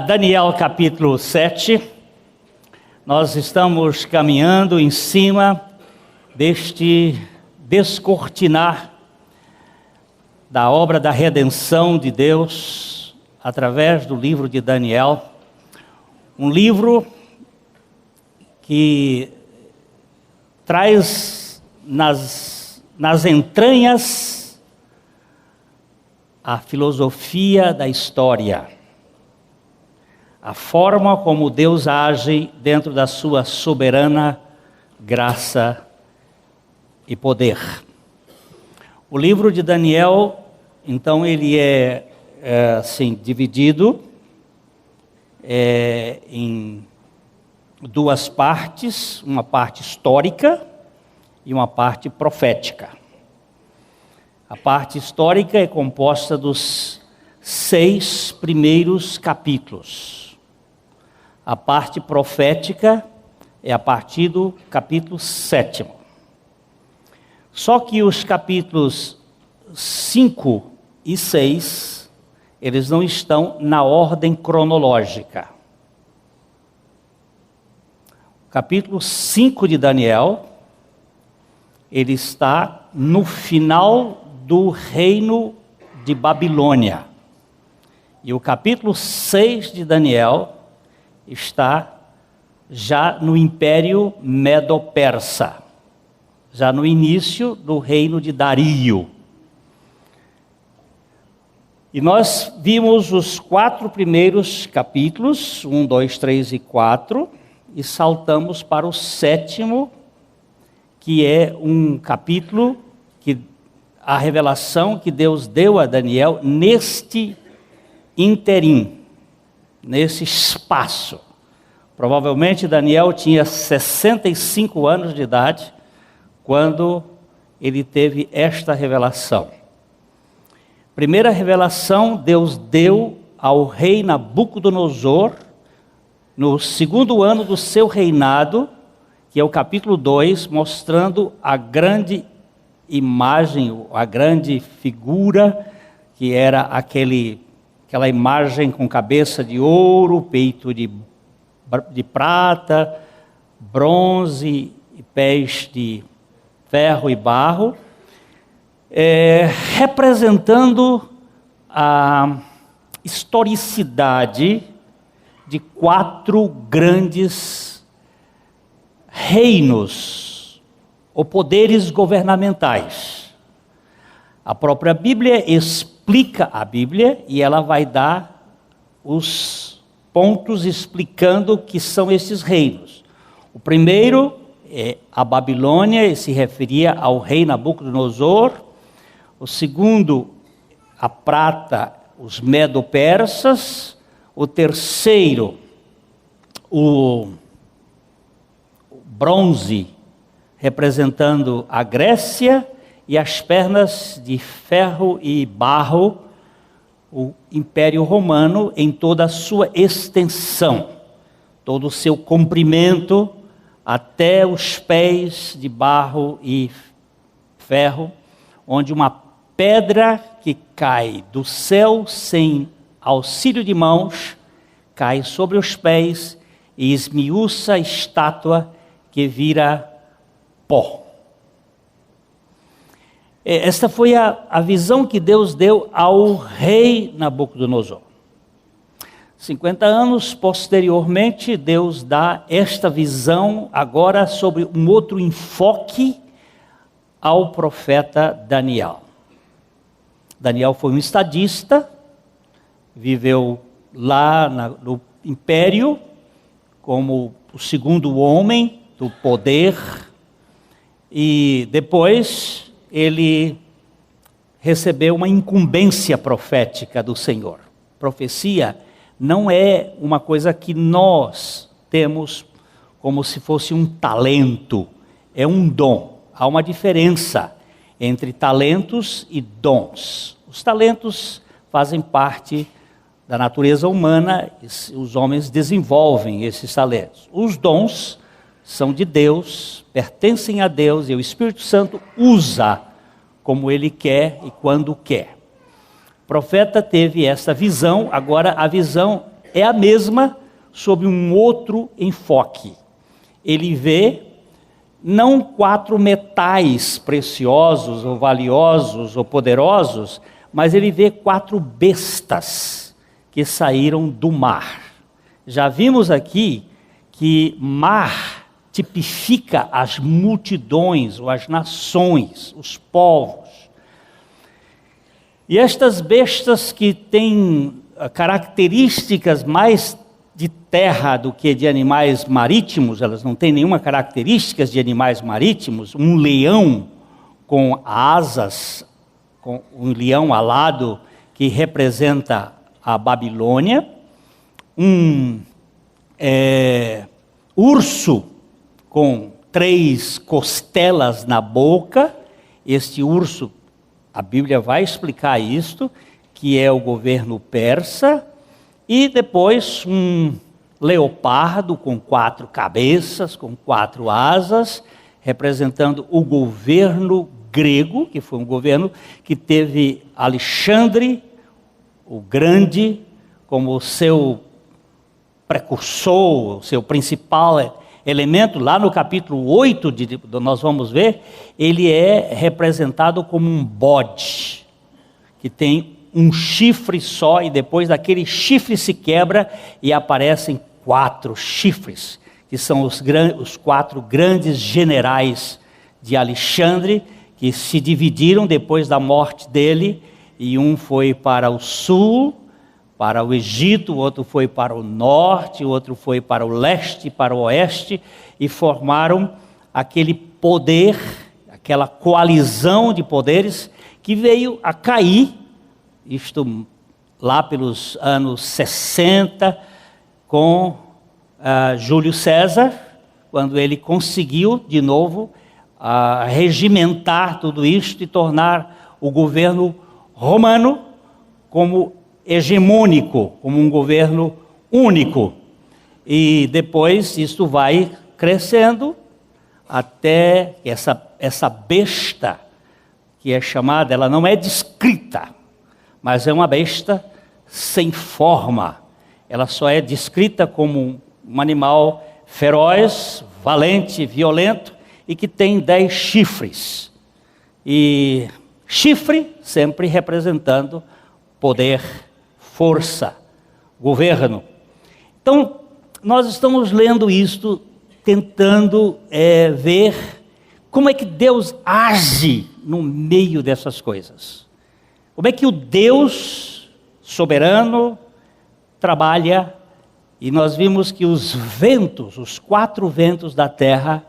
Daniel capítulo 7, nós estamos caminhando em cima deste descortinar da obra da redenção de Deus através do livro de Daniel, um livro que traz nas entranhas a filosofia da história, a forma como Deus age dentro da sua soberana graça e poder. O livro de Daniel, então, ele é dividido em duas partes, uma parte histórica e uma parte profética. A parte histórica é composta dos 6 primeiros capítulos. A parte profética é a partir do capítulo 7. Só que os capítulos 5 e 6, eles não estão na ordem cronológica. O capítulo 5 de Daniel, ele está no final do reino de Babilônia. E o capítulo 6 de Daniel está já no Império Medo-Persa, já no início do reino de Dario. E nós vimos os 4 primeiros capítulos, 1, 2, 3 e 4, e saltamos para o 7º, que é um capítulo que a revelação que Deus deu a Daniel neste interim, nesse espaço. Provavelmente Daniel tinha 65 anos de idade quando ele teve esta revelação. Primeira revelação Deus deu ao rei Nabucodonosor no 2º ano do seu reinado, que é o capítulo 2, mostrando a grande imagem, a grande figura, que era aquela imagem com cabeça de ouro, peito de prata, bronze e pés de ferro e barro, representando a historicidade de 4 grandes reinos ou poderes governamentais. A própria Bíblia explica a Bíblia e ela vai dar os pontos explicando o que são esses reinos. O primeiro é a Babilônia, e se referia ao rei Nabucodonosor. O segundo, a prata, os Medo-Persas. O terceiro, o bronze, representando a Grécia, e as pernas de ferro e barro, o Império Romano em toda a sua extensão, todo o seu comprimento, até os pés de barro e ferro, onde uma pedra que cai do céu sem auxílio de mãos, cai sobre os pés e esmiuça a estátua que vira pó. Esta foi a visão que Deus deu ao rei Nabucodonosor. 50 anos posteriormente, Deus dá esta visão agora sobre um outro enfoque ao profeta Daniel. Daniel foi um estadista, viveu lá no império como o segundo homem do poder, e depois ele recebeu uma incumbência profética do Senhor. Profecia não é uma coisa que nós temos como se fosse um talento, é um dom. Há uma diferença entre talentos e dons. Os talentos fazem parte da natureza humana, os homens desenvolvem esses talentos. Os dons são de Deus, pertencem a Deus, e o Espírito Santo usa como Ele quer e quando quer. O profeta teve essa visão, agora a visão é a mesma, sob um outro enfoque. Ele vê não 4 metais preciosos, ou valiosos, ou poderosos, mas ele vê 4 bestas que saíram do mar. Já vimos aqui que mar tipifica as multidões, ou as nações, os povos. E estas bestas que têm características mais de terra do que de animais marítimos, elas não têm nenhuma característica de animais marítimos. Um leão com asas, com um leão alado que representa a Babilônia, um urso com 3 costelas na boca. Este urso, a Bíblia vai explicar isto, que é o governo persa, e depois um leopardo com 4 cabeças, com 4 asas, representando o governo grego, que foi um governo que teve Alexandre o Grande como seu precursor, o seu principal elemento. Lá no capítulo 8, nós vamos ver, ele é representado como um bode, que tem um chifre só, e depois daquele chifre se quebra e aparecem 4 chifres, que são os 4 grandes generais de Alexandre, que se dividiram depois da morte dele, e um foi para o sul, para o Egito, o outro foi para o norte, o outro foi para o leste, para o oeste, e formaram aquele poder, aquela coalizão de poderes que veio a cair, isto lá pelos anos 60, com Júlio César, quando ele conseguiu de novo regimentar tudo isto e tornar o governo romano como hegemônico, como um governo único. E depois isto vai crescendo até essa besta que é chamada, ela não é descrita, mas é uma besta sem forma. Ela só é descrita como um animal feroz, valente, violento, e que tem 10 chifres. E chifre sempre representando poder, força, governo. Então, nós estamos lendo isto, tentando ver como é que Deus age no meio dessas coisas. Como é que o Deus soberano trabalha. E nós vimos que os ventos, os 4 ventos da terra,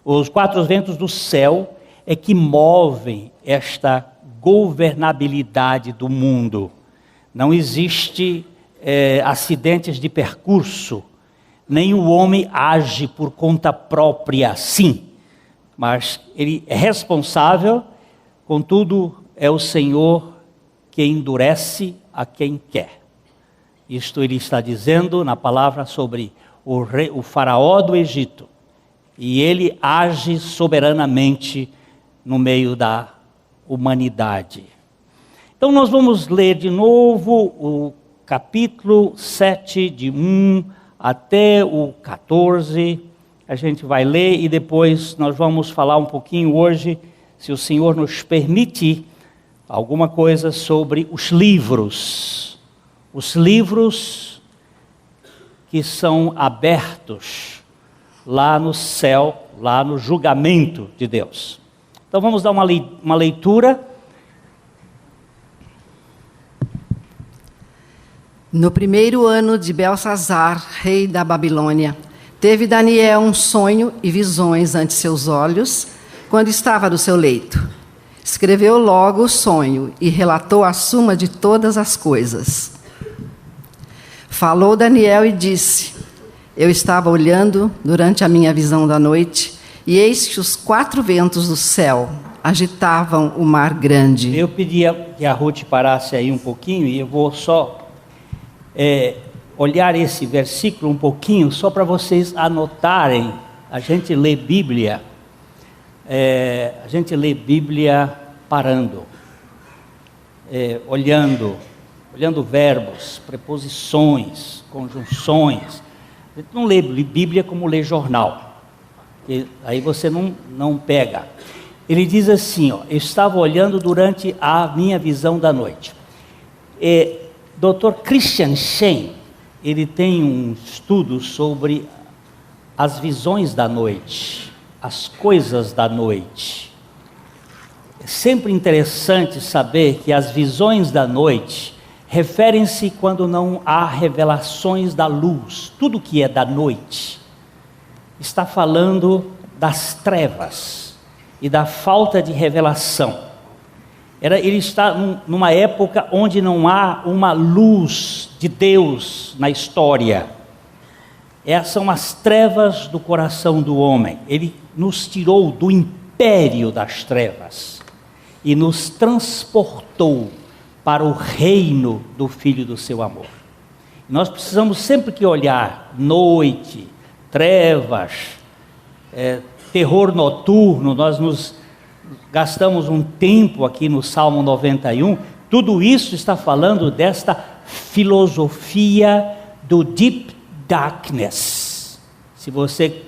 os 4 ventos do céu, é que movem esta governabilidade do mundo. Não existe acidentes de percurso, nem o homem age por conta própria, sim, mas ele é responsável, contudo é o Senhor que endurece a quem quer. Isto ele está dizendo na palavra sobre o faraó do Egito, e ele age soberanamente no meio da humanidade. Então nós vamos ler de novo o capítulo 7, de 1 até o 14, a gente vai ler e depois nós vamos falar um pouquinho hoje, se o Senhor nos permitir, alguma coisa sobre os livros que são abertos lá no céu, lá no julgamento de Deus. Então vamos dar uma leitura. No primeiro ano de Belsazar, rei da Babilônia, teve Daniel um sonho e visões ante seus olhos, quando estava no seu leito. Escreveu logo o sonho e relatou a suma de todas as coisas. Falou Daniel e disse: eu estava olhando durante a minha visão da noite, e eis que os 4 ventos do céu agitavam o mar grande. Eu pedia que a Ruth parasse aí um pouquinho, e eu vou só olhar esse versículo um pouquinho, só para vocês anotarem. A gente lê Bíblia, parando, olhando verbos, preposições, conjunções. A gente não lê Bíblia como lê jornal, aí você não pega. Ele diz assim, eu estava olhando durante a minha visão da noite. Dr. Christian Shane, ele tem um estudo sobre as visões da noite, as coisas da noite. É sempre interessante saber que as visões da noite referem-se quando não há revelações da luz. Tudo que é da noite está falando das trevas e da falta de revelação. Ele está numa época onde não há uma luz de Deus na história. Essas são as trevas do coração do homem. Ele nos tirou do império das trevas e nos transportou para o reino do Filho do seu amor. Nós precisamos sempre que olhar noite, trevas, terror noturno, nós gastamos um tempo aqui no Salmo 91, tudo isso está falando desta filosofia do Deep Darkness. Se você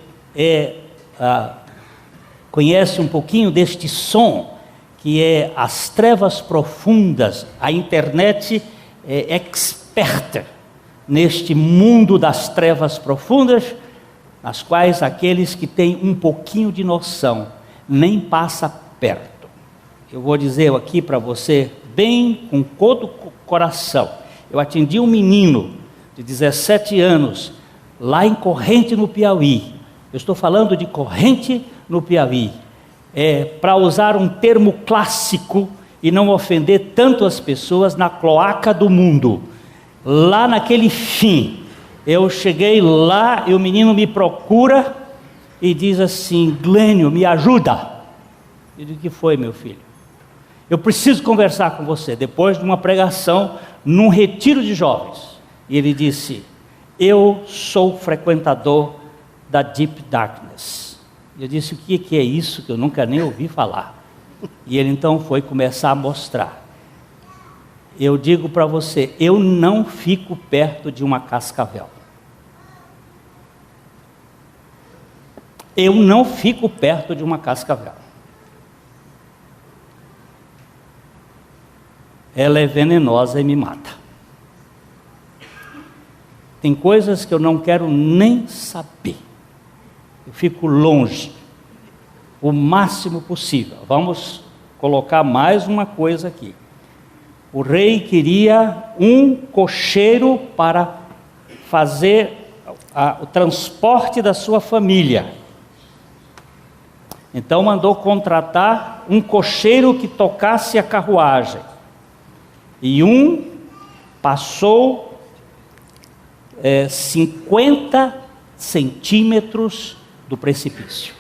conhece um pouquinho deste som, que é as trevas profundas, a internet é experta neste mundo das trevas profundas, nas quais aqueles que têm um pouquinho de noção nem passa perto. Eu vou dizer aqui para você, bem com todo o coração, eu atendi um menino de 17 anos, lá em Corrente, no Piauí. Eu estou falando de Corrente, no Piauí. Para usar um termo clássico e não ofender tanto as pessoas, na cloaca do mundo. Lá naquele fim, eu cheguei lá e o menino me procura e diz assim: Glênio, me ajuda. Eu digo: o que foi, meu filho? Eu preciso conversar com você, depois de uma pregação num retiro de jovens. E ele disse: eu sou frequentador da Deep Darkness. Eu disse: o que é isso, que eu nunca nem ouvi falar? E ele então foi começar a mostrar. Eu digo para você, eu não fico perto de uma cascavel. Eu não fico perto de uma cascavel. Ela é venenosa e me mata. Tem coisas que eu não quero nem saber. Eu fico longe, o máximo possível. Vamos colocar mais uma coisa aqui. O rei queria um cocheiro para fazer o transporte da sua família. Então mandou contratar um cocheiro que tocasse a carruagem. E passou 50 centímetros do precipício.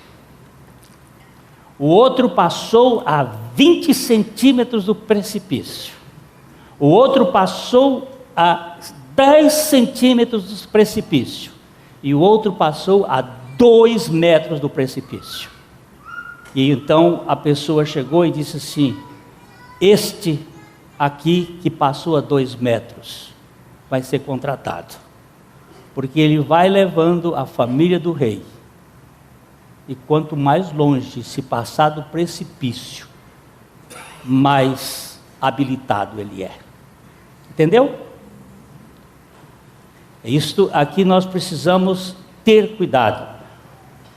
O outro passou a 20 centímetros do precipício. O outro passou a 10 centímetros do precipício. E o outro passou a 2 metros do precipício. E então a pessoa chegou e disse assim: este aqui que passou a 2 metros vai ser contratado, porque ele vai levando a família do rei E quanto mais longe se passar do precipício, mais habilitado ele é. Entendeu? Isto aqui nós precisamos ter cuidado.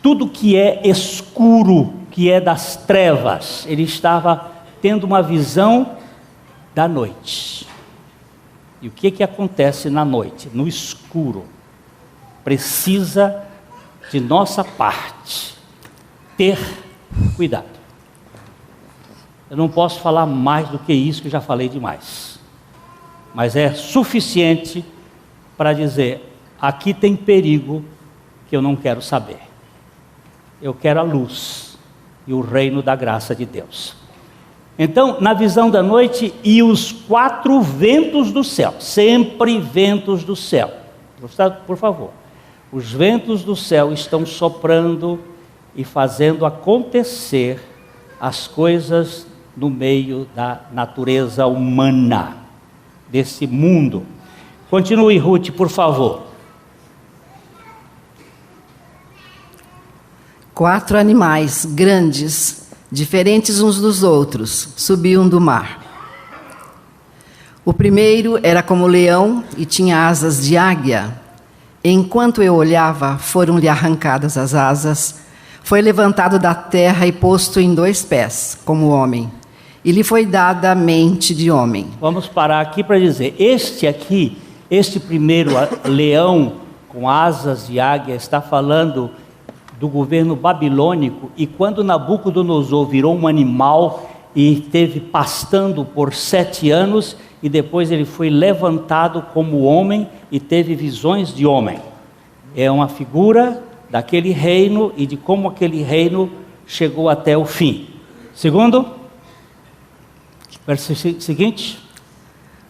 Tudo que é escuro, que é das trevas, ele estava tendo uma visão da noite. E o que acontece na noite? No escuro. Precisa de nossa parte ter cuidado. Eu não posso falar mais do que isso, que eu já falei demais. Mas é suficiente para dizer, aqui tem perigo que eu não quero saber. Eu quero a luz e o reino da graça de Deus. Então, na visão da noite, e os 4 ventos do céu, sempre ventos do céu. Por favor, os ventos do céu estão soprando e fazendo acontecer as coisas no meio da natureza humana, desse mundo. Continue, Ruth, por favor. 4 animais grandes, diferentes uns dos outros, subiam do mar. O primeiro era como leão e tinha asas de águia. Enquanto eu olhava, foram-lhe arrancadas as asas. Foi levantado da terra e posto em 2 pés, como homem. E lhe foi dada a mente de homem. Vamos parar aqui para dizer, este primeiro leão com asas de águia está falando do governo babilônico, e quando Nabucodonosor virou um animal e esteve pastando por 7 anos, e depois ele foi levantado como homem e teve visões de homem. É uma figura daquele reino e de como aquele reino chegou até o fim. Segundo, verso seguinte.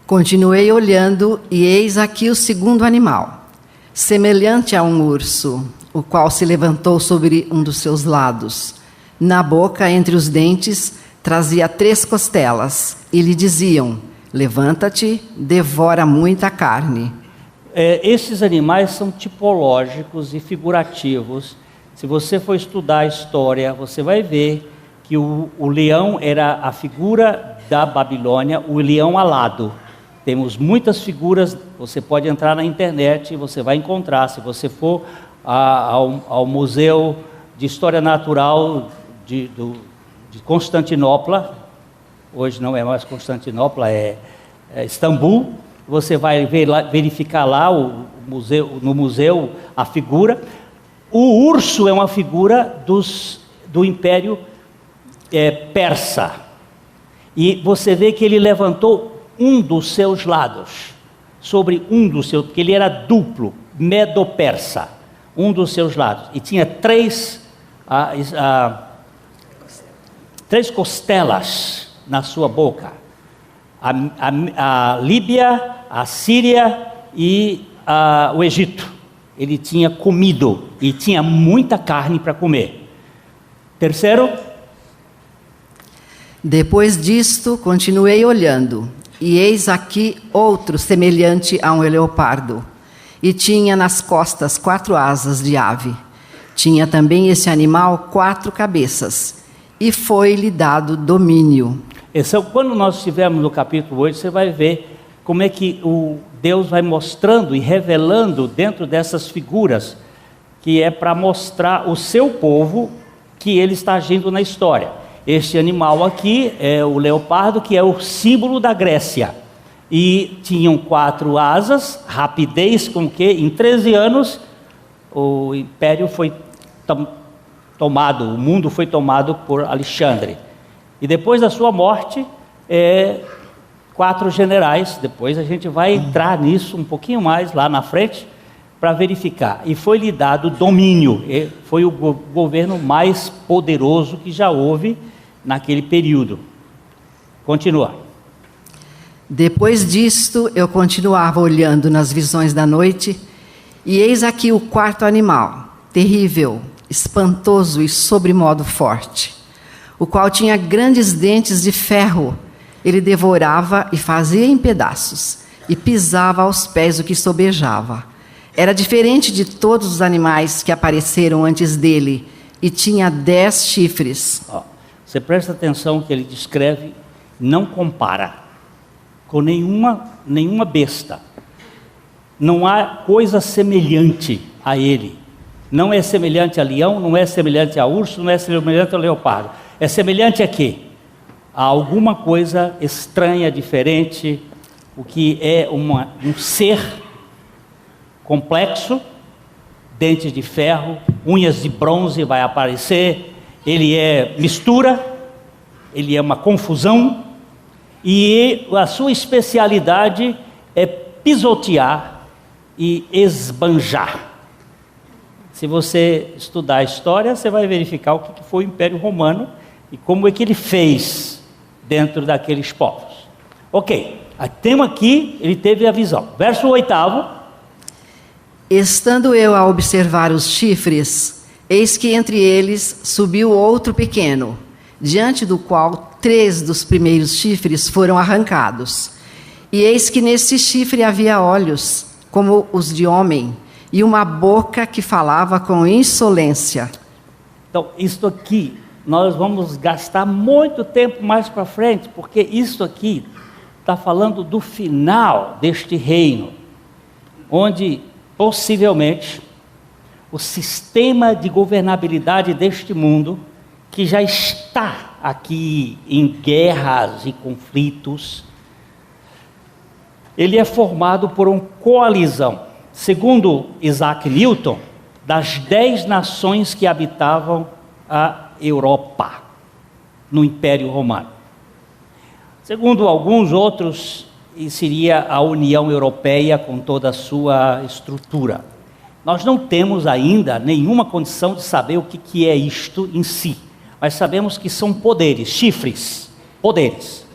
Continuei olhando, e eis aqui o segundo animal, semelhante a um urso, o qual se levantou sobre um dos seus lados. Na boca, entre os dentes, trazia 3 costelas, e lhe diziam: levanta-te, devora muita carne. Esses animais são tipológicos e figurativos. Se você for estudar a história, você vai ver que o leão era a figura da Babilônia, o leão alado. Temos muitas figuras, você pode entrar na internet e você vai encontrar. Se você for ao Museu de História Natural de Constantinopla, hoje não é mais Constantinopla, é Istambul, você vai verificar lá no museu a figura. O urso é uma figura do Império Persa, e você vê que ele levantou um dos seus lados, sobre um dos seus, porque ele era duplo, medo-persa, um dos seus lados, e tinha 3 costelas na sua boca, a Líbia, a Síria e o Egito. Ele tinha comido, e tinha muita carne para comer. Terceiro, depois disto, continuei olhando, e eis aqui outro semelhante a um leopardo, e tinha nas costas 4 asas de ave. Tinha também esse animal 4 cabeças, e foi-lhe dado domínio. Quando nós estivermos no capítulo 8, você vai ver como é que Deus vai mostrando e revelando dentro dessas figuras, que é para mostrar o seu povo que ele está agindo na história. Este animal aqui é o leopardo, que é o símbolo da Grécia. E tinham 4 asas, rapidez com que em 13 anos o império foi tomado, o mundo foi tomado por Alexandre. E depois da sua morte, 4 generais, depois a gente vai entrar nisso um pouquinho mais lá na frente, para verificar. E foi-lhe dado domínio, foi o governo mais poderoso que já houve naquele período. Continua. Depois disto, eu continuava olhando nas visões da noite, e eis aqui o 4º animal, terrível, espantoso e sobremodo forte, o qual tinha grandes dentes de ferro. Ele devorava e fazia em pedaços, e pisava aos pés o que sobejava. Era diferente de todos os animais que apareceram antes dele, e tinha 10 chifres. Você presta atenção que ele descreve, não compara com nenhuma besta. Não há coisa semelhante a ele. Não é semelhante a leão, não é semelhante a urso, não é semelhante ao leopardo. É semelhante a quê? A alguma coisa estranha, diferente, o que é um ser complexo, dentes de ferro, unhas de bronze vai aparecer, ele é mistura, ele é uma confusão, e a sua especialidade é pisotear e esbanjar. Se você estudar a história, você vai verificar o que foi o Império Romano e como é que ele fez dentro daqueles povos. Ok, temos aqui, ele teve a visão. Verso 8. Estando eu a observar os chifres, eis que entre eles subiu outro pequeno, diante do qual 3 dos primeiros chifres foram arrancados. E eis que nesse chifre havia olhos, como os de homem, e uma boca que falava com insolência. Então, isto aqui, nós vamos gastar muito tempo mais para frente, porque isto aqui está falando do final deste reino, onde possivelmente o sistema de governabilidade deste mundo, que já está aqui em guerras e conflitos, ele é formado por uma coalizão, segundo Isaac Newton, das 10 nações que habitavam a Europa, no Império Romano. Segundo alguns outros, seria a União Europeia com toda a sua estrutura. Nós não temos ainda nenhuma condição de saber o que é isto em si, mas sabemos que são poderes, chifres, poderes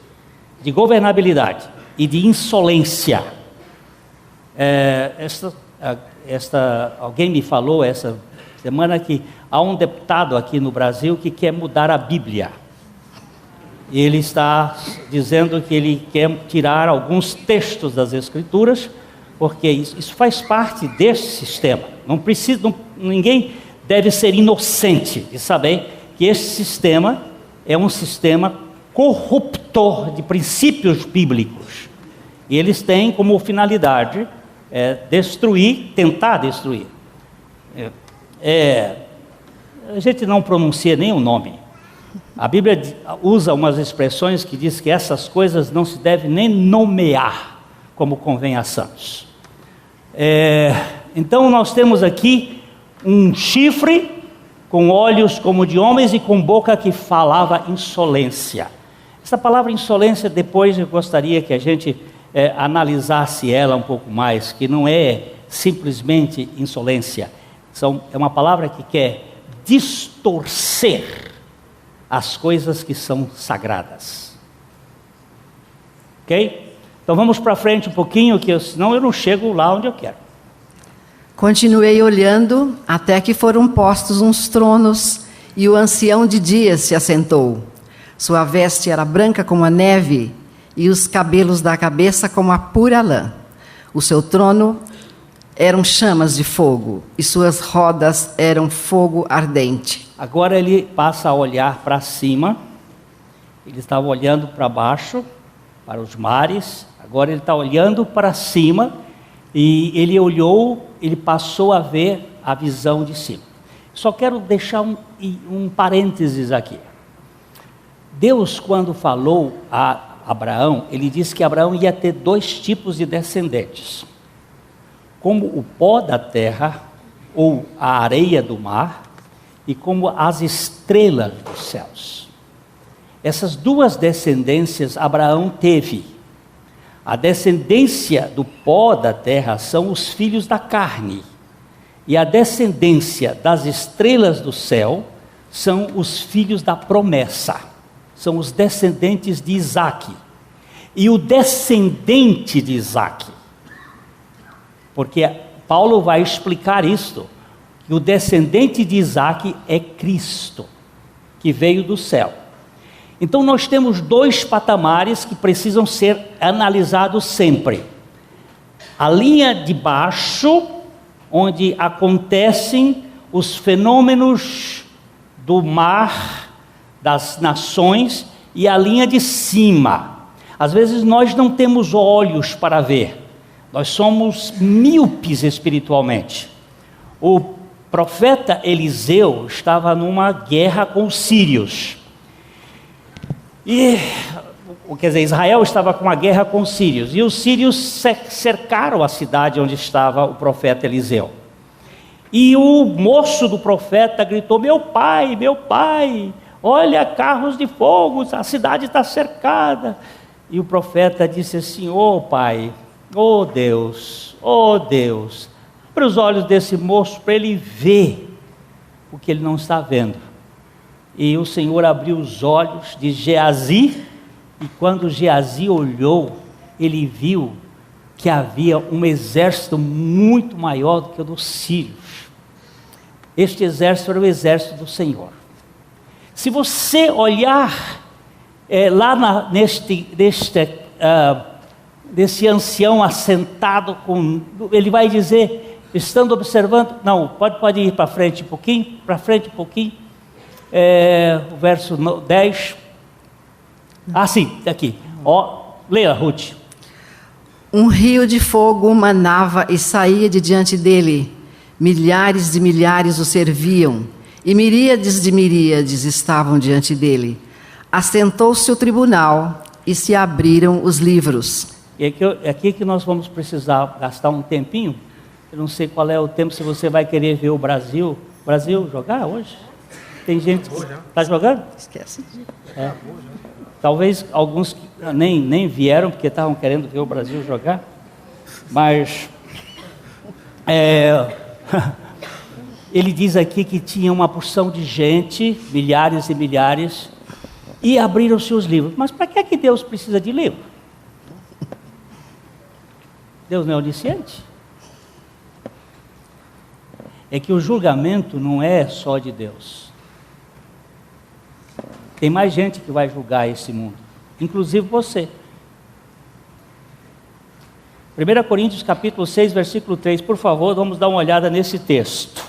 de governabilidade e de insolência. Alguém me falou essa semana que há um deputado aqui no Brasil que quer mudar a Bíblia. Ele está dizendo que ele quer tirar alguns textos das Escrituras, porque isso faz parte desse sistema. Ninguém deve ser inocente de saber que esse sistema é um sistema corruptor de princípios bíblicos. E eles têm como finalidade tentar destruir. A gente não pronuncia nem o nome. A Bíblia usa umas expressões que diz que essas coisas não se devem nem nomear, como convém a santos. Então nós temos aqui um chifre com olhos como de homens e com boca que falava insolência. Essa palavra insolência, depois eu gostaria que a gente analisasse ela um pouco mais, que não é simplesmente insolência, é uma palavra que quer distorcer as coisas que são sagradas. Ok? Então vamos para frente um pouquinho, senão eu não chego lá onde eu quero. Continuei olhando até que foram postos uns tronos e o ancião de dias se assentou. Sua veste era branca como a neve e os cabelos da cabeça como a pura lã. O seu trono eram chamas de fogo e suas rodas eram fogo ardente. Agora ele passa a olhar para cima. Ele estava olhando para baixo, para os mares. Agora ele está olhando para cima e ele passou a ver a visão de cima. Só quero deixar um parênteses aqui. Deus, quando falou a Abraão, ele disse que Abraão ia ter 2 tipos de descendentes. Como o pó da terra, ou a areia do mar, e como as estrelas dos céus. Essas 2 descendências Abraão teve. A descendência do pó da terra são os filhos da carne, e a descendência das estrelas do céu são os filhos da promessa, são os descendentes de Isaac. E o descendente de Isaac, porque Paulo vai explicar isto, que o descendente de Isaac é Cristo, que veio do céu. Então nós temos 2 patamares que precisam ser analisados sempre. A linha de baixo, onde acontecem os fenômenos do mar, das nações e a linha de cima. Às vezes nós não temos olhos para ver, nós somos míopes espiritualmente. O profeta Eliseu estava numa guerra com os sírios. Quer dizer, Israel estava com uma guerra com os sírios. E os sírios cercaram a cidade onde estava o profeta Eliseu. E o moço do profeta gritou: meu pai, olha, carros de fogo, a cidade está cercada. E o profeta disse assim: pai, Deus, abre os olhos desse moço para ele ver o que ele não está vendo. E o Senhor abriu os olhos de Geazi, e quando Geazi olhou, ele viu que havia um exército muito maior do que o dos sírios. Este exército era o exército do Senhor. Se você olhar nesse ancião assentado, ele vai dizer, estando observando, não, pode ir para frente um pouquinho, o verso 10, sim, aqui, leia, Ruth. Um rio de fogo manava e saía de diante dele, milhares de milhares o serviam, e miríades de miríades estavam diante dele. Assentou-se o tribunal e se abriram os livros. E é aqui que nós vamos precisar gastar um tempinho. Eu não sei qual é o tempo, se você vai querer ver o Brasil jogar hoje. Tem gente que está jogando? Esquece. Talvez alguns que nem vieram porque estavam querendo ver o Brasil jogar. Mas ele diz aqui que tinha uma porção de gente, milhares e milhares, e abriram-se os livros. Mas para que Deus precisa de livro? Deus não é onisciente? É que o julgamento não é só de Deus. Tem mais gente que vai julgar esse mundo, inclusive você. 1 Coríntios capítulo 6, versículo 3, por favor, vamos dar uma olhada nesse texto.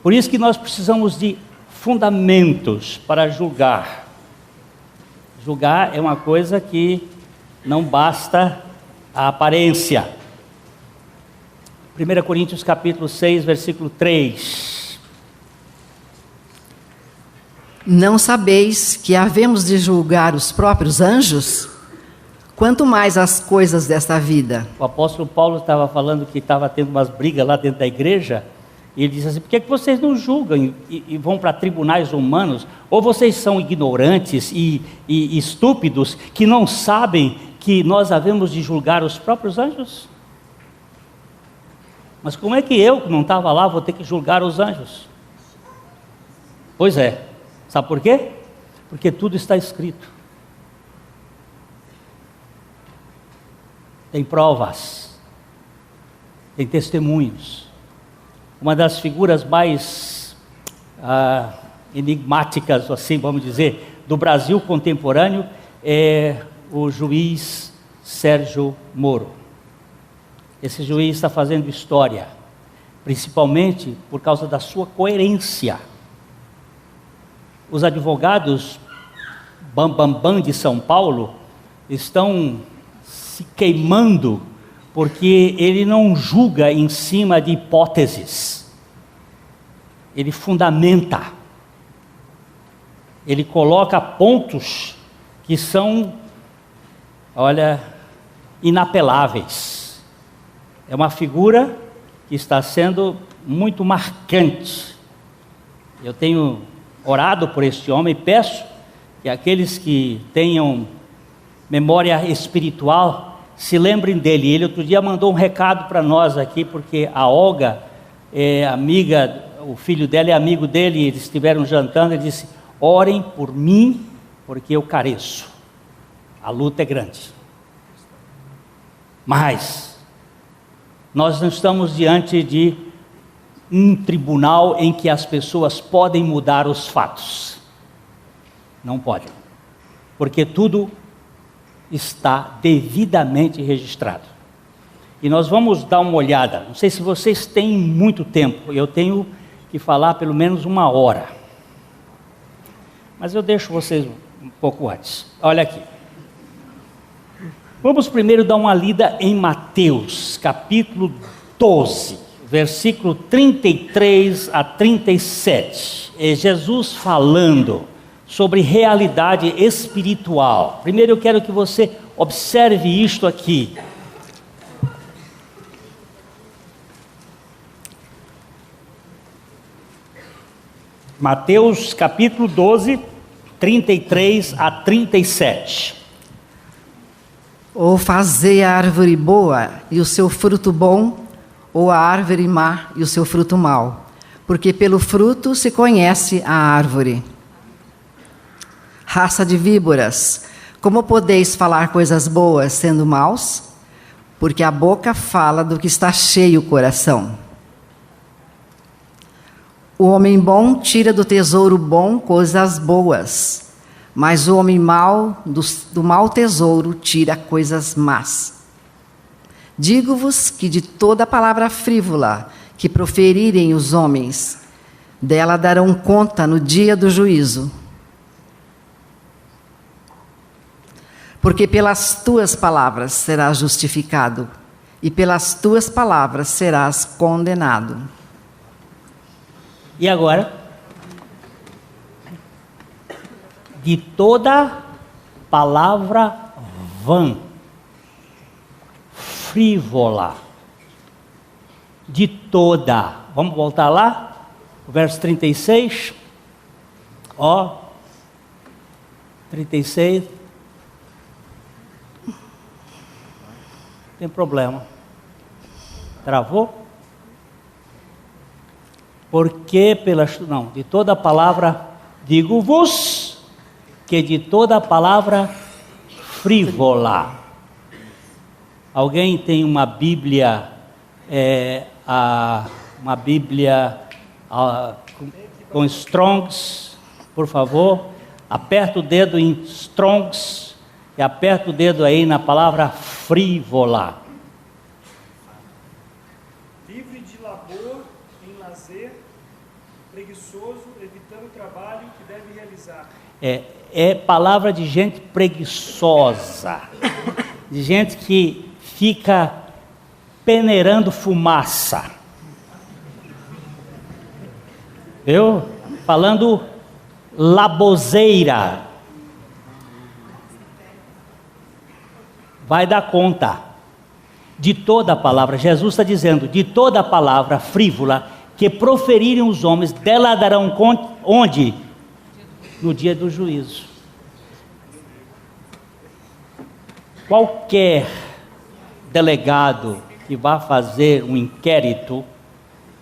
Por isso que nós precisamos de fundamentos para julgar. Julgar é uma coisa que não basta a aparência. 1 Coríntios capítulo 6, versículo 3. Não sabeis que havemos de julgar os próprios anjos? Quanto mais as coisas desta vida. O apóstolo Paulo estava falando que estava tendo umas brigas lá dentro da igreja, e ele disse assim: por que vocês não julgam e vão para tribunais humanos? Ou vocês são ignorantes e estúpidos, que não sabem que nós havemos de julgar os próprios anjos? Mas como é que eu, que não estava lá, vou ter que julgar os anjos? Pois é. Sabe por quê? Porque tudo está escrito. Tem provas, tem testemunhos. Uma das figuras mais enigmáticas, assim vamos dizer, do Brasil contemporâneo é o juiz Sérgio Moro. Esse juiz está fazendo história, principalmente por causa da sua coerência. Os advogados bambambam de São Paulo estão se queimando porque ele não julga em cima de hipóteses, ele fundamenta, ele coloca pontos que são, inapeláveis. É uma figura que está sendo muito marcante. Eu tenho orado por este homem, peço que aqueles que tenham memória espiritual se lembrem dele. Ele outro dia mandou um recado para nós aqui, porque a Olga é amiga, o filho dela é amigo dele, eles estiveram jantando, ele disse: orem por mim, porque eu careço, a luta é grande. Mas nós não estamos diante de um tribunal em que as pessoas podem mudar os fatos. Não podem, porque tudo está devidamente registrado. E nós vamos dar uma olhada. Não sei se vocês têm muito tempo. Eu tenho que falar pelo menos 1 hora. Mas eu deixo vocês um pouco antes. Olha aqui. Vamos primeiro dar uma lida em Mateus, capítulo 12, versículo 33 a 37. É Jesus falando sobre realidade espiritual. Primeiro eu quero que você observe isto aqui. Mateus capítulo 12, 33 a 37. Ou fazei a árvore boa e o seu fruto bom, ou a árvore má e o seu fruto mau, porque pelo fruto se conhece a árvore. Raça de víboras, como podeis falar coisas boas sendo maus? Porque a boca fala do que está cheio o coração. O homem bom tira do tesouro bom coisas boas, mas o homem mau, do mau tesouro, tira coisas más. Digo-vos que de toda palavra frívola que proferirem os homens, dela darão conta no dia do juízo. Porque pelas tuas palavras serás justificado, e pelas tuas palavras serás condenado. E agora? De toda palavra vã, frívola, de toda. Vamos voltar lá? O verso 36. Ó, 36. Tem problema. Travou? Porque de toda palavra, digo-vos, que de toda palavra frívola. Alguém tem uma Bíblia, com Strongs, por favor? Aperta o dedo em Strongs e aperta o dedo aí na palavra frívola. Livre de labor em lazer, preguiçoso, evitando o trabalho que deve realizar. É palavra de gente preguiçosa, de gente que fica peneirando fumaça. Viu? Falando laboseira. Vai dar conta de toda a palavra. Jesus está dizendo, de toda a palavra frívola que proferirem os homens, dela darão conta, onde? No dia do juízo. Qualquer delegado que vá fazer um inquérito,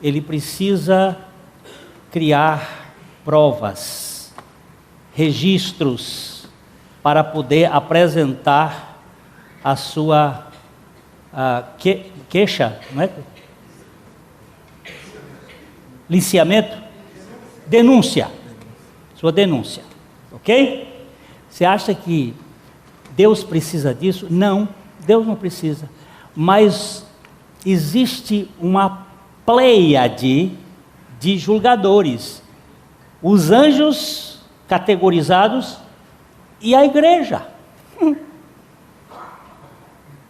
ele precisa criar provas, registros, para poder apresentar a sua queixa, não é? Liciamento? Denúncia. Sua denúncia. Ok? Você acha que Deus precisa disso? Não, Deus não precisa. Mas existe uma pleiade de julgadores. Os anjos categorizados e a igreja.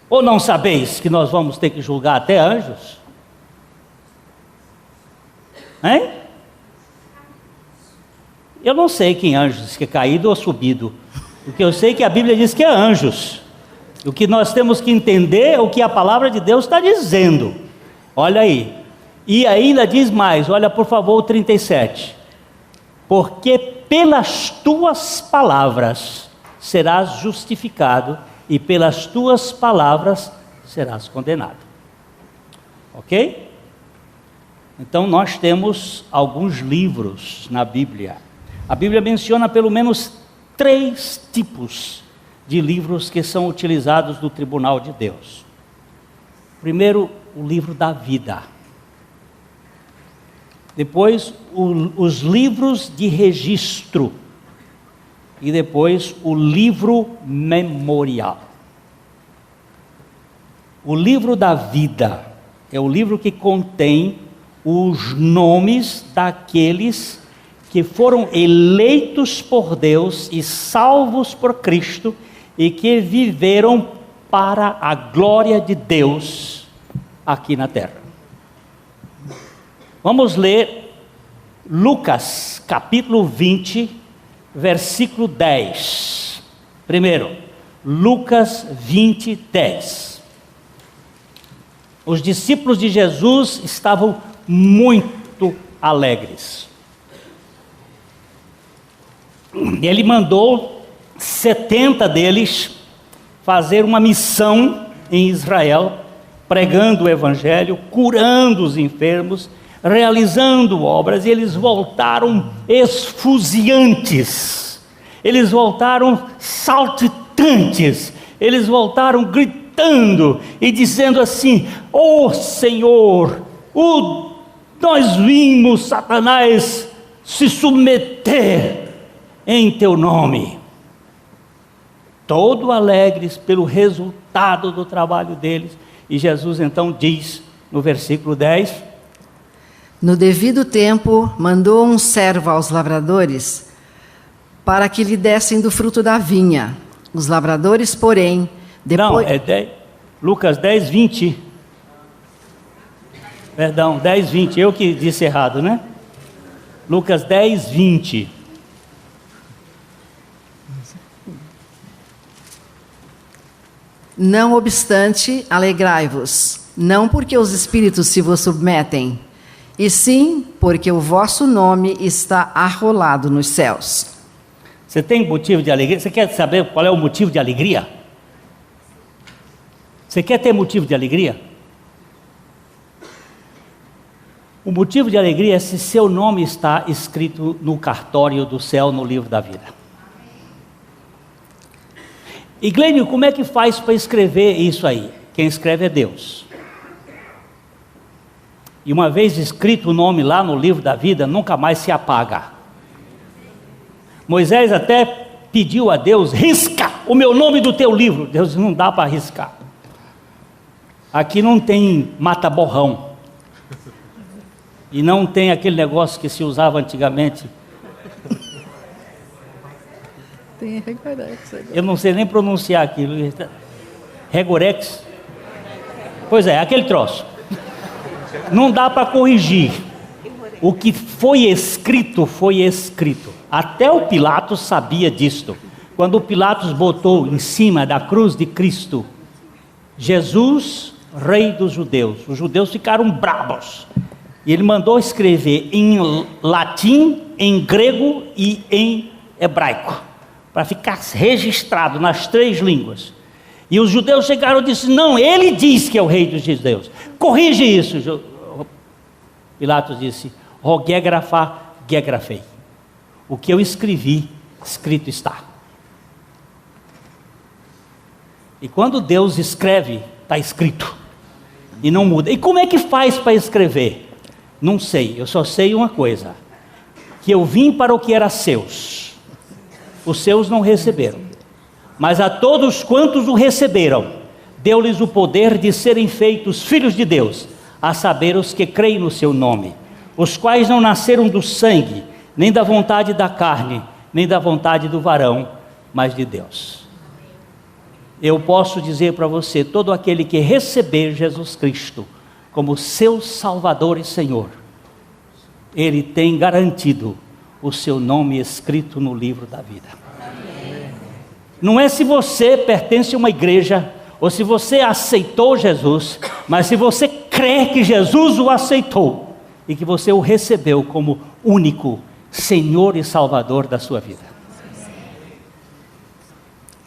Ou não sabeis que nós vamos ter que julgar até anjos? Hein? Eu não sei quem anjos, que é caído ou subido. O que eu sei é que a Bíblia diz que é anjos. O que nós temos que entender é o que a palavra de Deus está dizendo. Olha aí. E ainda diz mais, olha por favor o 37. Porque pelas tuas palavras serás justificado, e pelas tuas palavras serás condenado. Ok? Então nós temos alguns livros na Bíblia. A Bíblia menciona pelo menos 3 tipos de livros que são utilizados no tribunal de Deus. Primeiro, o livro da vida. Depois, os livros de registro. E depois, o livro memorial. O livro da vida é o livro que contém os nomes daqueles que foram eleitos por Deus e salvos por Cristo e que viveram para a glória de Deus aqui na terra. Vamos ler Lucas capítulo 20, versículo 10. Primeiro, Lucas 20, 10. Os discípulos de Jesus estavam muito alegres. Ele mandou 70 deles fazer uma missão em Israel, pregando o evangelho, curando os enfermos, realizando obras, e eles voltaram esfuziantes, eles voltaram saltitantes, eles voltaram gritando e dizendo assim: ó Senhor, nós vimos Satanás se submeter em teu nome. Todo alegres pelo resultado do trabalho deles. E Jesus então diz no versículo 10: no devido tempo mandou um servo aos lavradores para que lhe dessem do fruto da vinha. Os lavradores, porém, depois... Não, Lucas 10, 20. Perdão, 10, 20. Eu que disse errado, né? Lucas 10, 20. Não obstante, alegrai-vos, não porque os espíritos se vos submetem, e sim porque o vosso nome está arrolado nos céus. Você tem motivo de alegria? Você quer saber qual é o motivo de alegria? Você quer ter motivo de alegria? O motivo de alegria é se seu nome está escrito no cartório do céu, no livro da vida. E Glênio, como é que faz para escrever isso aí? Quem escreve é Deus. E uma vez escrito o nome lá no livro da vida, nunca mais se apaga. Moisés até pediu a Deus: risca o meu nome do teu livro. Deus disse: não dá para riscar. Aqui não tem mata-borrão. E não tem aquele negócio que se usava antigamente. Tem Regorex. Eu não sei nem pronunciar aquilo. Regorex? Pois é, aquele troço. Não dá para corrigir. O que foi escrito, foi escrito. Até o Pilatos sabia disto. Quando o Pilatos botou em cima da cruz de Cristo Jesus, Rei dos Judeus, os judeus ficaram bravos. E ele mandou escrever em latim, em grego e em hebraico, para ficar registrado nas 3 línguas. E os judeus chegaram e disseram: não, ele diz que é o rei dos judeus, corrige isso. Pilatos disse: roguegrafa, gegrafei. O que eu escrevi, escrito está. E quando Deus escreve, está escrito, e não muda. E como é que faz para escrever? Não sei, eu só sei uma coisa: que eu vim para o que era seus, os seus não receberam, mas a todos quantos o receberam, deu-lhes o poder de serem feitos filhos de Deus, a saber, os que creem no seu nome, os quais não nasceram do sangue, nem da vontade da carne, nem da vontade do varão, mas de Deus. Eu posso dizer para você: todo aquele que receber Jesus Cristo como seu Salvador e Senhor, ele tem garantido o seu nome escrito no livro da vida. Não é se você pertence a uma igreja, ou se você aceitou Jesus, mas se você crê que Jesus o aceitou, e que você o recebeu como único Senhor e Salvador da sua vida.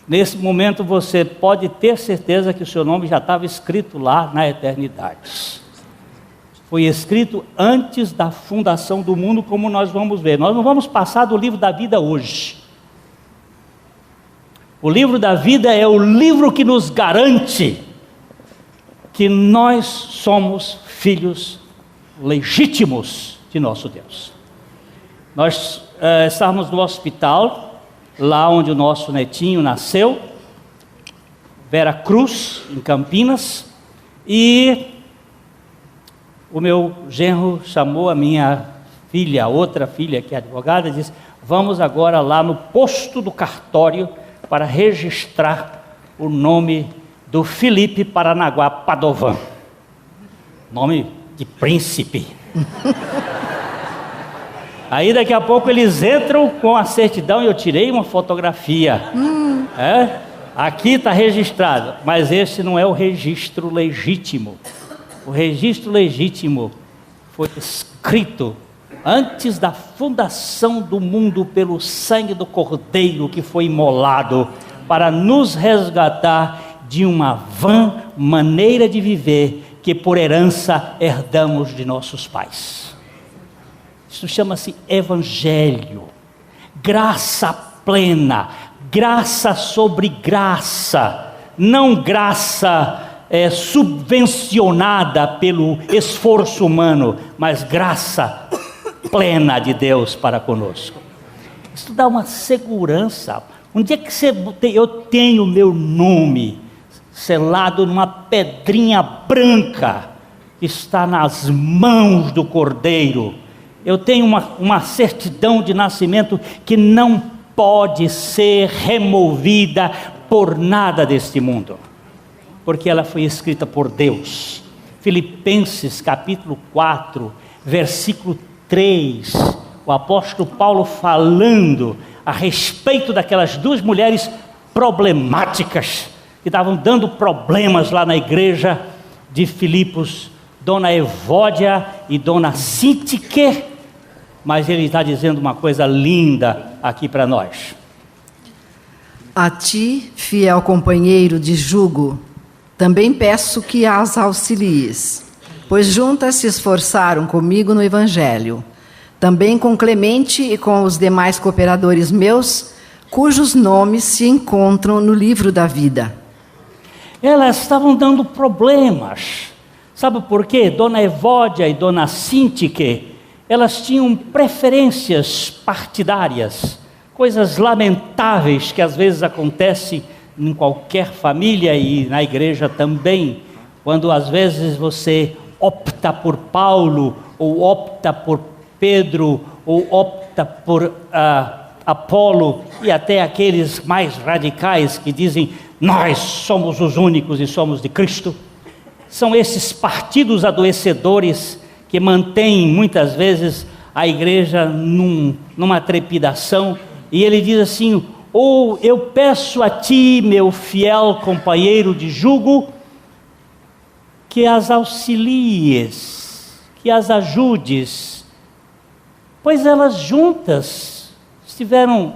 Nesse momento você pode ter certeza que o seu nome já estava escrito lá na eternidade. Foi escrito antes da fundação do mundo, como nós vamos ver. Nós não vamos passar do livro da vida hoje. O livro da vida é o livro que nos garante que nós somos filhos legítimos de nosso Deus. Nós estávamos no hospital, lá onde o nosso netinho nasceu, Vera Cruz, em Campinas, e o meu genro chamou a minha filha, a outra filha que é advogada, e disse: vamos agora lá no posto do cartório para registrar o nome do Felipe Paranaguá Padovan. Nome de príncipe. Aí daqui a pouco eles entram com a certidão e eu tirei uma fotografia. Aqui está registrado, mas esse não é o registro legítimo. O registro legítimo foi escrito antes da fundação do mundo pelo sangue do Cordeiro que foi imolado para nos resgatar de uma vã maneira de viver que por herança herdamos de nossos pais. Isso chama-se Evangelho, graça plena, graça sobre graça, não graça subvencionada pelo esforço humano, mas graça plena de Deus para conosco. Isso dá uma segurança. Um dia que eu tenho meu nome selado numa pedrinha branca que está nas mãos do Cordeiro, eu tenho uma certidão de nascimento que não pode ser removida por nada deste mundo, porque ela foi escrita por Deus. Filipenses capítulo 4, versículo 3, o apóstolo Paulo falando a respeito daquelas duas mulheres problemáticas, que estavam dando problemas lá na igreja de Filipos, Dona Evódia e Dona Sintique, mas ele está dizendo uma coisa linda aqui para nós. A ti, fiel companheiro de jugo, também peço que as auxilies, pois juntas se esforçaram comigo no Evangelho, também com Clemente e com os demais cooperadores meus, cujos nomes se encontram no livro da vida. Elas estavam dando problemas. Sabe por quê? Dona Evódia e Dona Sintique, elas tinham preferências partidárias, coisas lamentáveis que às vezes acontecem em qualquer família e na igreja também, quando às vezes você opta por Paulo, ou opta por Pedro, ou opta por Apolo, e até aqueles mais radicais que dizem: nós somos os únicos e somos de Cristo. São esses partidos adoecedores que mantêm muitas vezes a igreja numa trepidação. E ele diz assim: ou eu peço a ti, meu fiel companheiro de jugo, que as auxilies, que as ajudes, pois elas juntas estiveram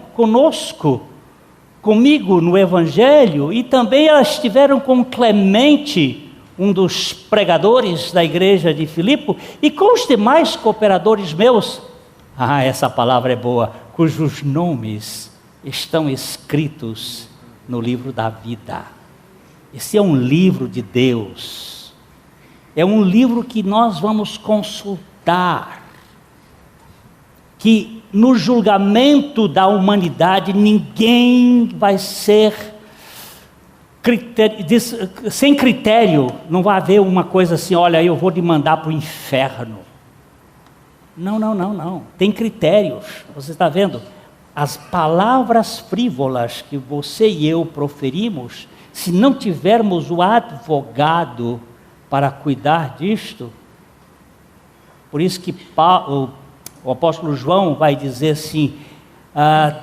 comigo no Evangelho, e também elas estiveram com Clemente, um dos pregadores da igreja de Filipe, e com os demais cooperadores meus. Essa palavra é boa, cujos nomes estão escritos no livro da vida. Esse é um livro de Deus, é um livro que nós vamos consultar, que no julgamento da humanidade ninguém vai ser sem critério. Não vai haver uma coisa assim: olha, eu vou lhe mandar para o inferno. Não, tem critérios. Você está vendo? As palavras frívolas que você e eu proferimos, se não tivermos o advogado para cuidar disto, por isso que o apóstolo João vai dizer assim: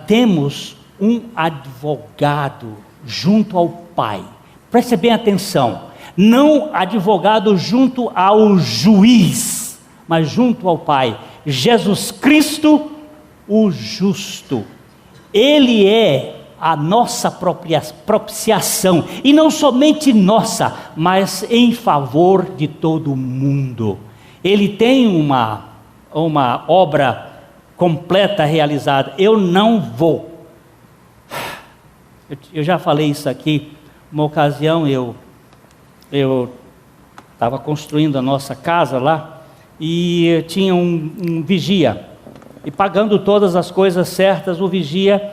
temos um advogado junto ao Pai. Preste bem atenção, não advogado junto ao juiz, mas junto ao Pai, Jesus Cristo, o justo. Ele é a nossa propiciação, e não somente nossa, mas em favor de todo mundo. Ele tem uma obra completa realizada. Eu não vou. Eu já falei isso aqui. Uma ocasião eu estava construindo a nossa casa lá, e tinha um vigia, e pagando todas as coisas certas, o vigia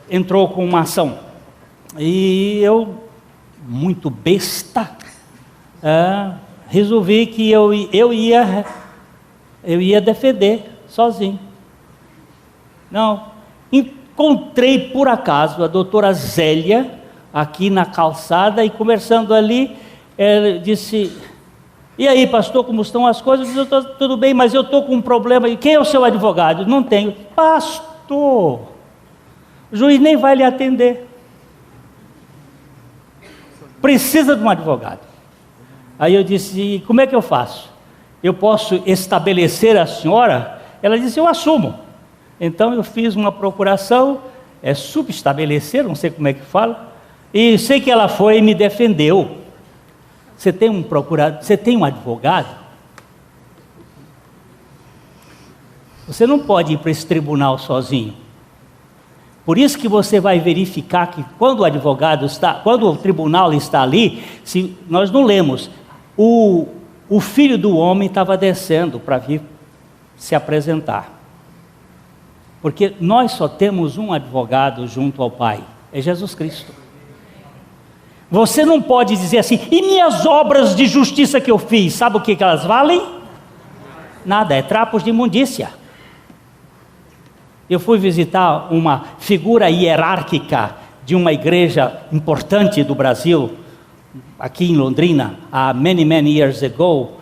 entrou com uma ação, e eu, muito besta, resolvi que eu ia defender sozinho. Não, encontrei por acaso a doutora Zélia aqui na calçada e conversando ali, ela disse: e aí, pastor, como estão as coisas? Eu disse: tudo bem, mas eu estou com um problema. E quem é o seu advogado? Não tenho. Pastor, o juiz nem vai lhe atender. Precisa de um advogado. Aí eu disse: como é que eu faço? Eu posso estabelecer a senhora? Ela disse: eu assumo. Então eu fiz uma procuração, subestabelecer, não sei como é que fala, e sei que ela foi e me defendeu. Você tem um procurador, você tem um advogado? Você não pode ir para esse tribunal sozinho. Por isso que você vai verificar que quando o tribunal está ali, se nós não lemos, o filho do homem estava descendo para vir se apresentar. Porque nós só temos um advogado junto ao Pai, é Jesus Cristo. Você não pode dizer assim: e minhas obras de justiça que eu fiz, sabe o que elas valem? Nada, é trapos de imundícia. Eu fui visitar uma figura hierárquica de uma igreja importante do Brasil, aqui em Londrina, há many years ago,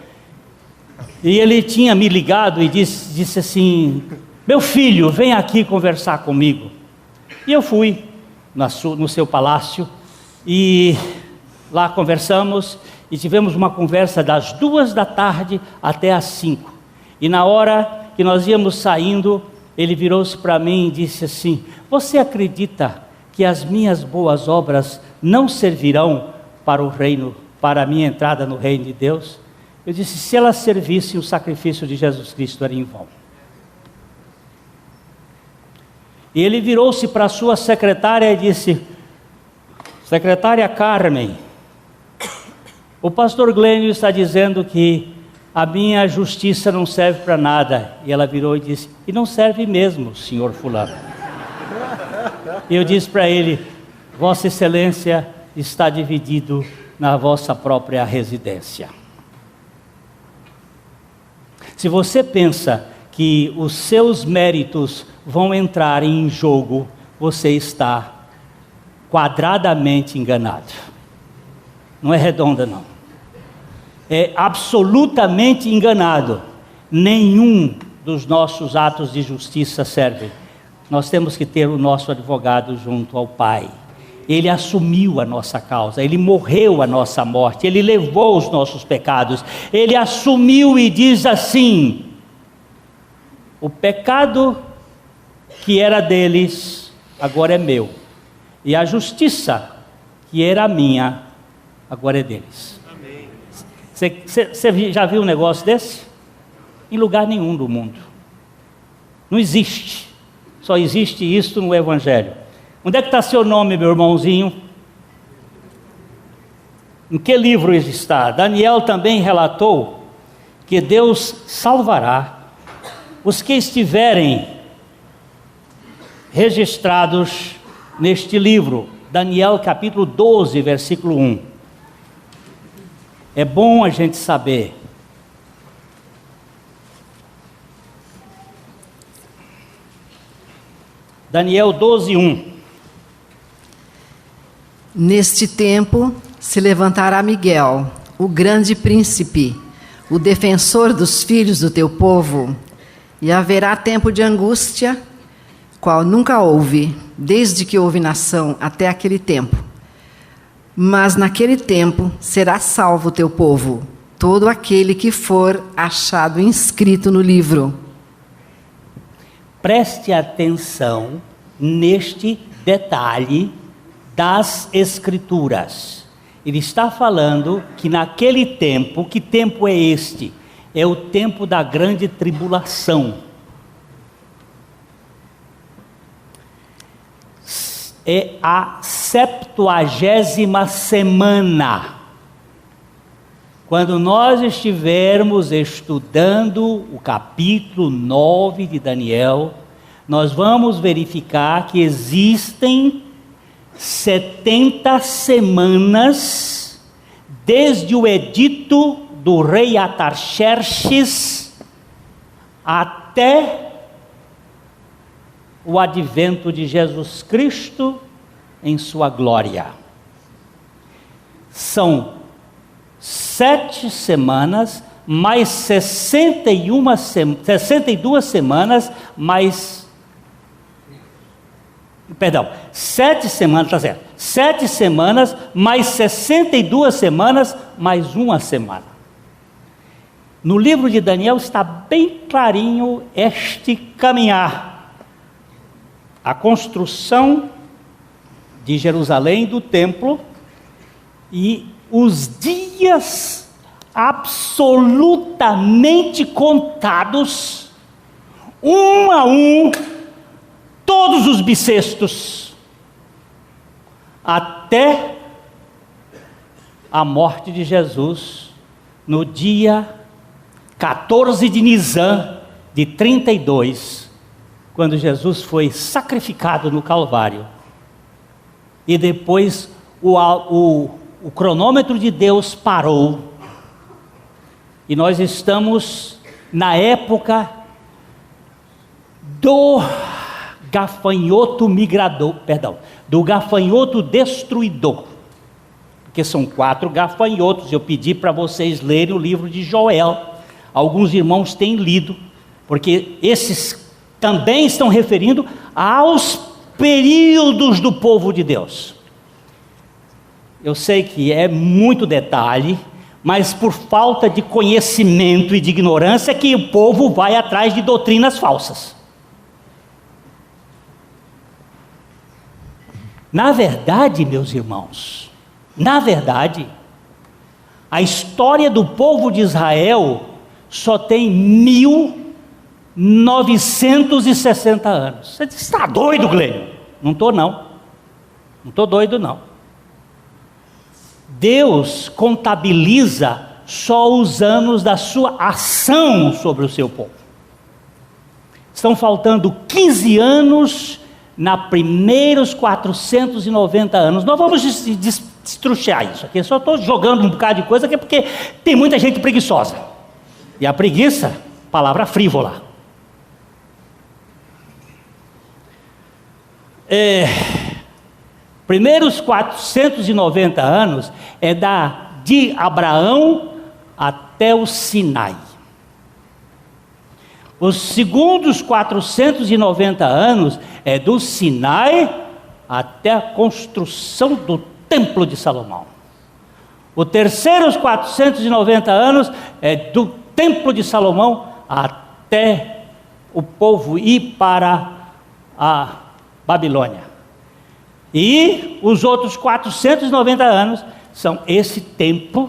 e ele tinha me ligado e disse assim: meu filho, vem aqui conversar comigo. E eu fui no seu palácio, e lá conversamos, e tivemos uma conversa das 2 da tarde até as 5. E na hora que nós íamos saindo, ele virou-se para mim e disse assim: você acredita que as minhas boas obras não servirão para o reino, para a minha entrada no reino de Deus? Eu disse: se elas servissem, o sacrifício de Jesus Cristo era em vão. E ele virou-se para a sua secretária e disse: secretária Carmen, o pastor Glênio está dizendo que a minha justiça não serve para nada. E ela virou e disse: e não serve mesmo, senhor fulano. E eu disse para ele: vossa excelência está dividido na vossa própria residência. Se você pensa que os seus méritos vão entrar em jogo, você está quadradamente enganado. Não é redonda, não. É absolutamente enganado. Nenhum dos nossos atos de justiça serve. Nós temos que ter o nosso advogado junto ao Pai. Ele assumiu a nossa causa, Ele morreu a nossa morte, Ele levou os nossos pecados, Ele assumiu e diz assim: o pecado que era deles, agora é meu. E a justiça que era minha, agora é deles. Você já viu um negócio desse? Em lugar nenhum do mundo. Não existe. Só existe isso no Evangelho. Onde é que está seu nome, meu irmãozinho? Em que livro ele está? Daniel também relatou que Deus salvará os que estiverem registrados neste livro. Daniel capítulo 12, versículo 1. É bom a gente saber. Daniel 12, 1. Neste tempo se levantará Miguel, o grande príncipe, o defensor dos filhos do teu povo, e haverá tempo de angústia, qual nunca houve, desde que houve nação até aquele tempo. Mas naquele tempo será salvo o teu povo, todo aquele que for achado inscrito no livro. Preste atenção neste detalhe das Escrituras. Ele está falando que naquele tempo, que tempo é este? É o tempo da grande tribulação. É a 70ª semana. Quando nós estivermos estudando o capítulo 9 de Daniel, nós vamos verificar que existem 70 semanas desde o edito do rei Artaxerxes até o advento de Jesus Cristo em sua glória. São 7 semanas, mais 62 semanas, mais... Perdão, 7 semanas, está certo. 7 semanas, mais 62 semanas, mais uma semana. No livro de Daniel está bem clarinho este caminhar. A construção de Jerusalém, do templo, e os dias absolutamente contados, um a um, todos os bissextos, até a morte de Jesus, no dia 14 de Nisan de 32, quando Jesus foi sacrificado no Calvário. E depois o cronômetro de Deus parou, e nós estamos na época do gafanhoto migrador, do gafanhoto destruidor, porque são 4 gafanhotos. Eu pedi para vocês lerem o livro de Joel, alguns irmãos têm lido, porque esses também estão referindo aos períodos do povo de Deus. Eu sei que é muito detalhe, mas por falta de conhecimento e de ignorância que o povo vai atrás de doutrinas falsas. Na verdade, meus irmãos, na verdade, a história do povo de Israel só tem 1960 anos. Você está doido, Glênio? Não estou não. Não estou doido não. Deus contabiliza só os anos da sua ação sobre o seu povo. Estão faltando 15 anos na primeiros 490 anos. Nós vamos destruchar isso aqui. Eu só estou jogando um bocado de coisa aqui porque tem muita gente preguiçosa. E a preguiça, palavra frívola. Primeiros 490 anos é de Abraão até o Sinai. Os segundos 490 anos é do Sinai até a construção do Templo de Salomão. O terceiro 490 anos é do Templo de Salomão até o povo ir para a Babilônia. E os outros 490 anos são esse tempo.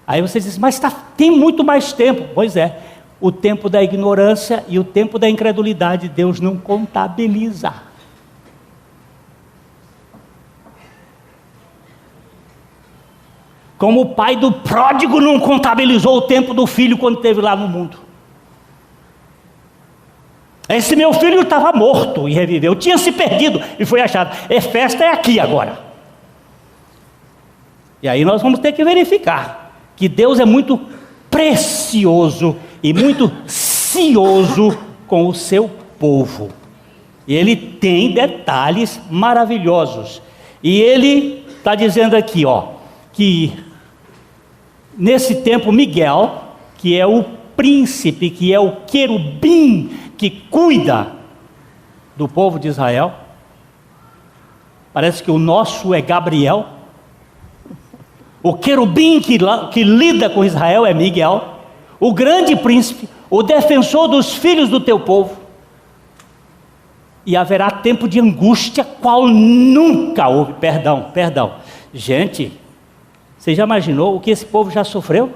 Aí você diz, mas tem muito mais tempo. Pois é, o tempo da ignorância e o tempo da incredulidade Deus não contabiliza. Como o pai do pródigo não contabilizou o tempo do filho quando esteve lá no mundo. Esse meu filho estava morto e reviveu, tinha se perdido e foi achado. Festa é aqui agora. E aí nós vamos ter que verificar que Deus é muito precioso e muito cioso com o seu povo. E Ele tem detalhes maravilhosos. E Ele está dizendo aqui, que nesse tempo Miguel, que é o príncipe, que é o querubim que cuida do povo de Israel, parece que o nosso é Gabriel, o querubim que lida com Israel é Miguel, o grande príncipe, o defensor dos filhos do teu povo. E haverá tempo de angústia qual nunca houve. Perdão. Gente, você já imaginou o que esse povo já sofreu?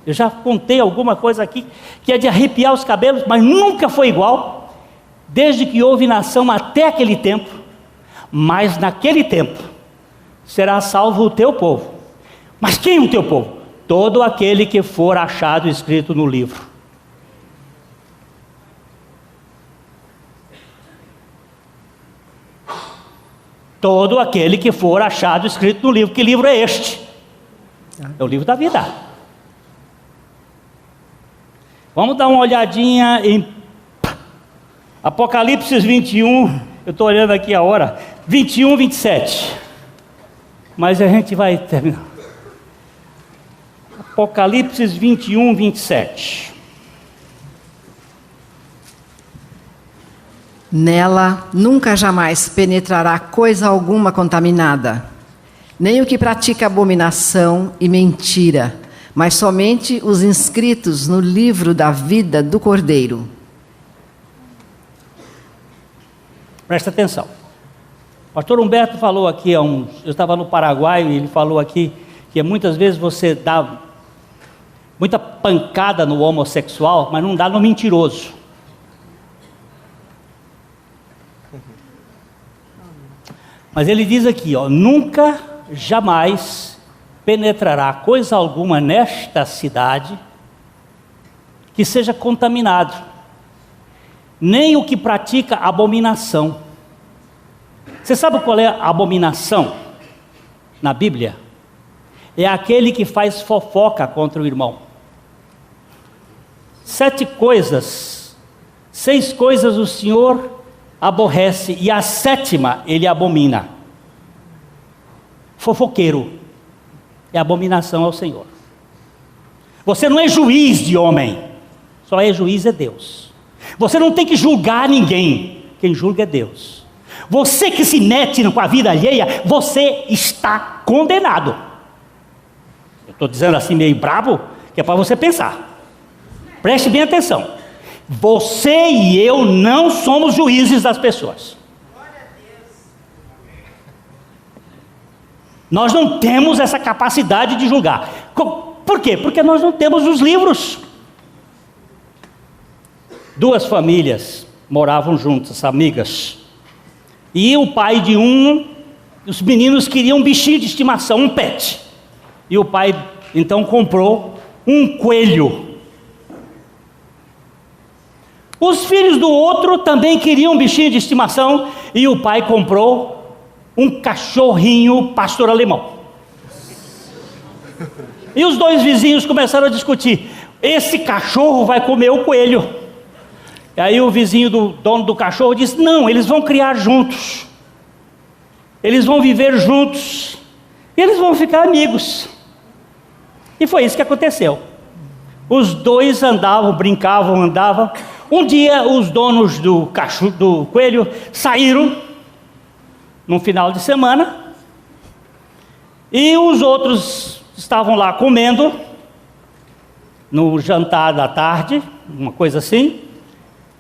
Eu já contei alguma coisa aqui que é de arrepiar os cabelos, mas nunca foi igual, desde que houve nação até aquele tempo. Mas naquele tempo será salvo o teu povo. Mas quem é o teu povo? Todo aquele que for achado escrito no livro. Todo aquele que for achado escrito no livro. Que livro é este? É o livro da vida. Vamos dar uma olhadinha em Apocalipse 21. Eu estou olhando aqui a hora. 21, 27. Mas a gente vai terminar. Apocalipse 21, 27. Nela nunca jamais penetrará coisa alguma contaminada, nem o que pratica abominação e mentira, mas somente os inscritos no livro da vida do Cordeiro. Presta atenção. O pastor Humberto falou aqui, eu estava no Paraguai, e ele falou aqui que muitas vezes você dá muita pancada no homossexual, mas não dá no mentiroso. Mas ele diz aqui, nunca, jamais penetrará coisa alguma nesta cidade que seja contaminado, nem o que pratica abominação. Você sabe qual é a abominação na Bíblia? É aquele que faz fofoca contra o irmão. 6 coisas o Senhor aborrece, e a 7ª ele abomina. Fofoqueiro é abominação ao Senhor. Você não é juiz de homem, só é juiz é Deus. Você não tem que julgar ninguém, quem julga é Deus. Você que se mete com a vida alheia, você está condenado. Eu estou dizendo assim meio bravo, que é para você pensar. Preste bem atenção. Você e eu não somos juízes das pessoas. Nós não temos essa capacidade de julgar. Por quê? Porque nós não temos os livros. 2 famílias moravam juntas, amigas. E o pai de os meninos queriam um bichinho de estimação, um pet. E o pai então comprou um coelho. Os filhos do outro também queriam um bichinho de estimação, e o pai comprou um cachorrinho pastor alemão. E os 2 vizinhos começaram a discutir: esse cachorro vai comer o coelho. E aí o vizinho do dono do cachorro disse: não, eles vão criar juntos, eles vão viver juntos, e eles vão ficar amigos. E foi isso que aconteceu. Os 2 andavam, brincavam, andavam. Um dia os donos do coelho saíram no final de semana, e os outros estavam lá comendo no jantar da tarde, uma coisa assim,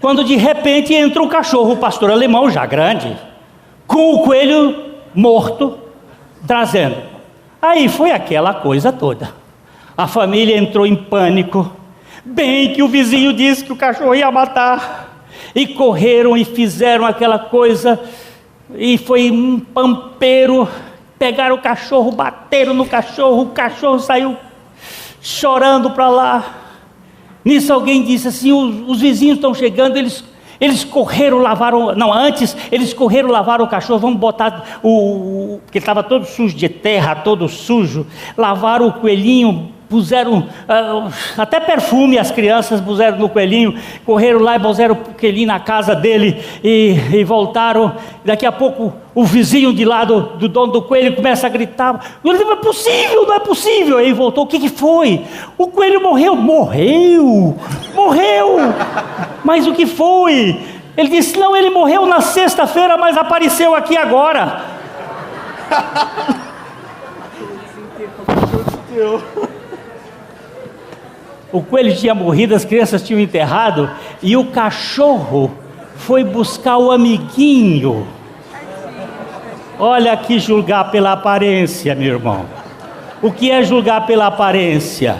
quando de repente entra um cachorro, o pastor alemão já grande, com o coelho morto, trazendo. Aí foi aquela coisa toda. A família entrou em pânico. Bem que o vizinho disse que o cachorro ia matar, e correram e fizeram aquela coisa, e foi um pampeiro. Pegaram o cachorro, bateram no cachorro, o cachorro saiu chorando para lá. Nisso alguém disse assim: os vizinhos estão chegando, eles correram, lavaram, não, antes eles correram, lavaram o cachorro, vamos botar porque estava todo sujo de terra, todo sujo, lavaram o coelhinho, puseram até perfume, as crianças puseram no coelhinho, correram lá e puseram o coelhinho na casa dele, e voltaram. Daqui a pouco o vizinho de lá do dono do coelho começa a gritar: não é possível, não é possível. Aí voltou: o que foi? O coelho morreu, mas o que foi? Ele disse: não, ele morreu na sexta-feira, mas apareceu aqui agora. O coelho tinha morrido, as crianças tinham enterrado, e o cachorro foi buscar o amiguinho. Olha aqui, julgar pela aparência, meu irmão. O que é julgar pela aparência?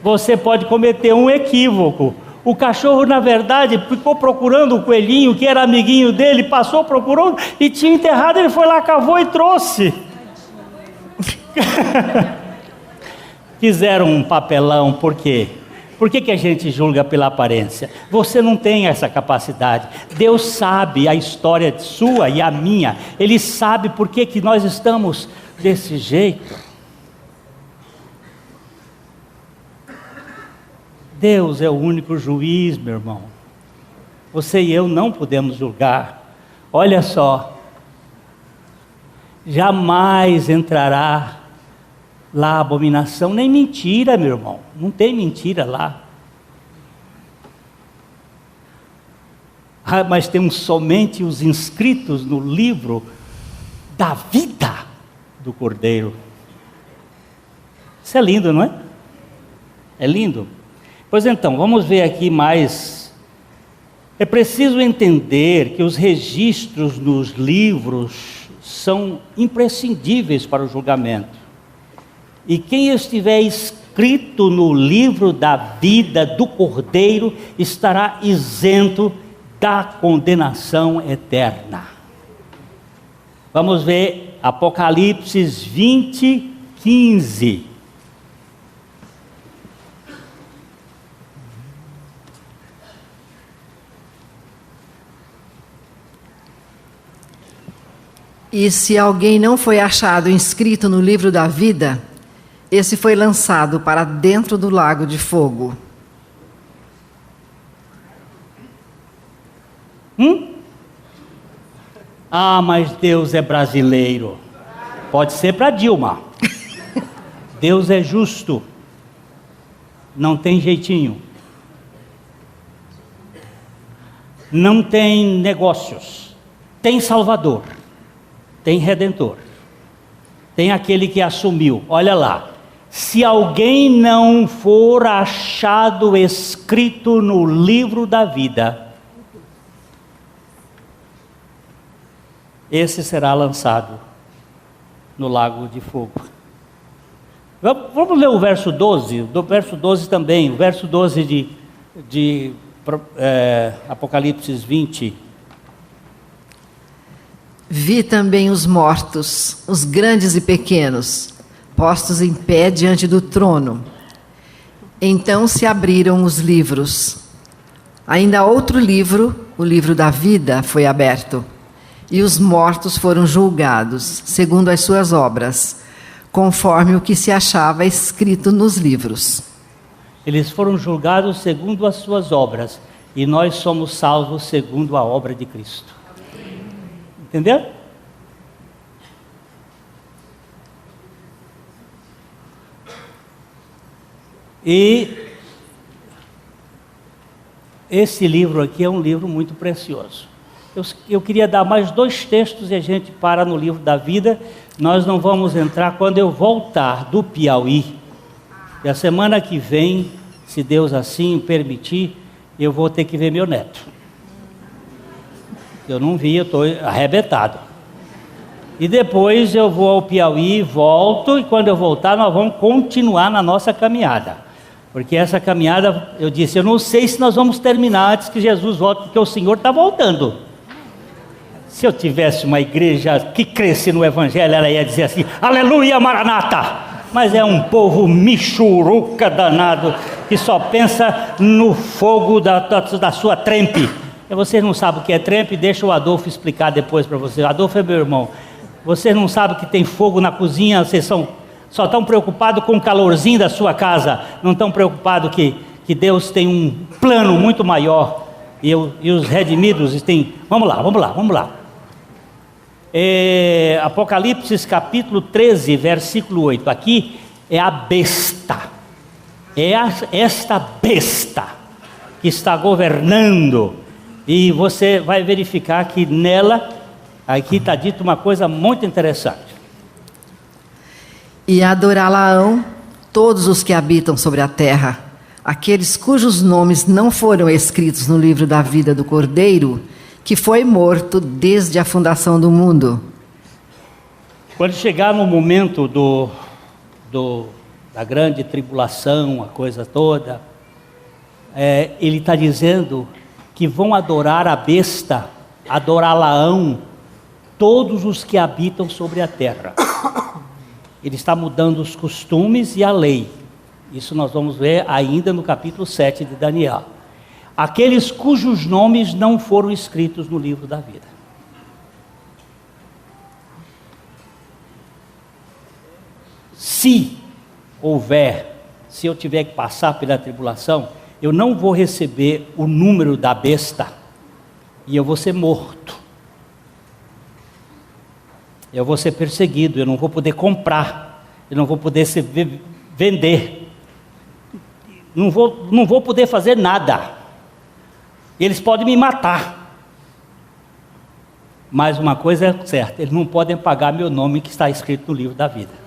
Você pode cometer um equívoco. O cachorro, na verdade, ficou procurando o coelhinho, que era amiguinho dele, passou, procurou, e tinha enterrado, ele foi lá, cavou e trouxe. Fizeram um papelão, por quê? Por que a gente julga pela aparência? Você não tem essa capacidade. Deus sabe a história sua e a minha. Ele sabe por que nós estamos desse jeito. Deus é o único juiz, meu irmão. Você e eu não podemos julgar. Olha só, jamais entrará lá abominação, nem mentira, meu irmão. Não tem mentira lá. Mas temos somente os inscritos no livro da vida do Cordeiro. Isso é lindo, não é? É lindo? Pois então, vamos ver aqui mais. É preciso entender que os registros nos livros são imprescindíveis para o julgamento. E quem estiver escrito no livro da vida do Cordeiro estará isento da condenação eterna. Vamos ver Apocalipse 20, 15. E se alguém não foi achado inscrito no livro da vida, esse foi lançado para dentro do lago de fogo. Ah, mas Deus é brasileiro. Pode ser para Dilma. Deus é justo. Não tem jeitinho. Não tem negócios. Tem Salvador. Tem Redentor. Tem aquele que assumiu. Olha lá. Se alguém não for achado escrito no livro da vida, esse será lançado no lago de fogo. Vamos ler o verso 12, do verso 12 também, o verso 12 de Apocalipse 20. Vi também os mortos, os grandes e pequenos, postos em pé diante do trono. Então se abriram os livros. Ainda outro livro, o livro da vida, foi aberto. E os mortos foram julgados, segundo as suas obras, conforme o que se achava escrito nos livros. Eles foram julgados segundo as suas obras, e nós somos salvos segundo a obra de Cristo. Entendeu? E esse livro aqui é um livro muito precioso. Eu queria dar mais 2 textos e a gente para no livro da vida. Nós não vamos entrar quando eu voltar do Piauí. E a semana que vem, se Deus assim permitir, eu vou ter que ver meu neto. Eu não vi, eu estou arrebentado. E depois eu vou ao Piauí, volto, e quando eu voltar nós vamos continuar na nossa caminhada. Porque essa caminhada, eu disse, eu não sei se nós vamos terminar antes que Jesus volte, porque o Senhor está voltando. Se eu tivesse uma igreja que cresce no Evangelho, ela ia dizer assim, aleluia, Maranata! Mas é um povo michuruca danado, que só pensa no fogo da sua trempe. E vocês não sabem o que é trempe, deixa o Adolfo explicar depois para vocês. Adolfo é meu irmão. Vocês não sabem que tem fogo na cozinha, vocês só estão preocupados com o calorzinho da sua casa, não estão preocupados que Deus tem um plano muito maior, e os redimidos têm... Vamos lá. Apocalipse capítulo 13, versículo 8, aqui é a besta, esta besta que está governando, e você vai verificar que nela, aqui está dito uma coisa muito interessante. E adorá-la-ão todos os que habitam sobre a terra, aqueles cujos nomes não foram escritos no livro da vida do Cordeiro, que foi morto desde a fundação do mundo. Quando chegar no momento da grande tribulação, a coisa toda, ele está dizendo que vão adorar a besta, adorá-la-ão, todos os que habitam sobre a terra. Ele está mudando os costumes e a lei. Isso nós vamos ver ainda no capítulo 7 de Daniel. Aqueles cujos nomes não foram escritos no livro da vida. Se eu tiver que passar pela tribulação, eu não vou receber o número da besta e eu vou ser morto. Eu vou ser perseguido, eu não vou poder comprar, eu não vou poder vender, não vou poder fazer nada. Eles podem me matar, mas uma coisa é certa, eles não podem pagar meu nome que está escrito no livro da vida.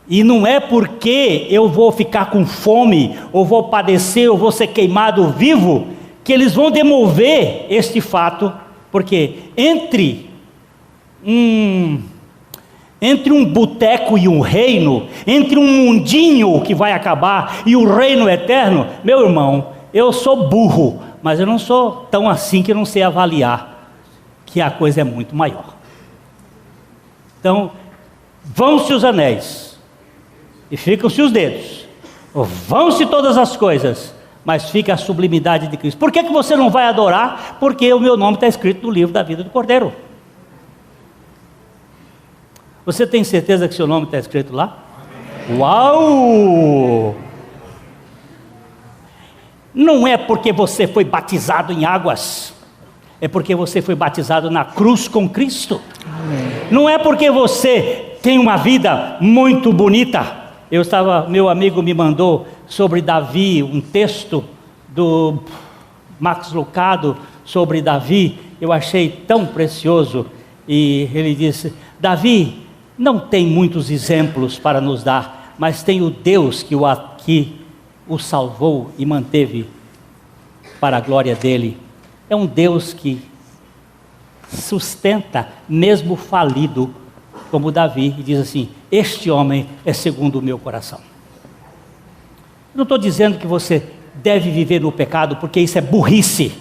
E não é porque eu vou ficar com fome, ou vou padecer, ou vou ser queimado vivo, que eles vão demover este fato, porque entre um boteco e um reino, entre um mundinho que vai acabar e o reino eterno, meu irmão, eu sou burro, mas eu não sou tão assim que eu não sei avaliar que a coisa é muito maior. Então, vão-se os anéis e ficam-se os dedos, vão-se todas as coisas, mas fica a sublimidade de Cristo. Por que você não vai adorar? Porque o meu nome está escrito no livro da vida do Cordeiro. Você tem certeza que seu nome está escrito lá? Amém. Uau! Não é porque você foi batizado em águas, é porque você foi batizado na cruz com Cristo. Amém. Não é porque você tem uma vida muito bonita. Meu amigo me mandou sobre Davi, um texto do Max Lucado sobre Davi, eu achei tão precioso, e ele disse: Davi não tem muitos exemplos para nos dar, mas tem o Deus que o salvou e manteve para a glória dele. É um Deus que sustenta mesmo falido, como Davi, e diz assim: este homem é segundo o meu coração. Não estou dizendo que você deve viver no pecado, porque isso é burrice.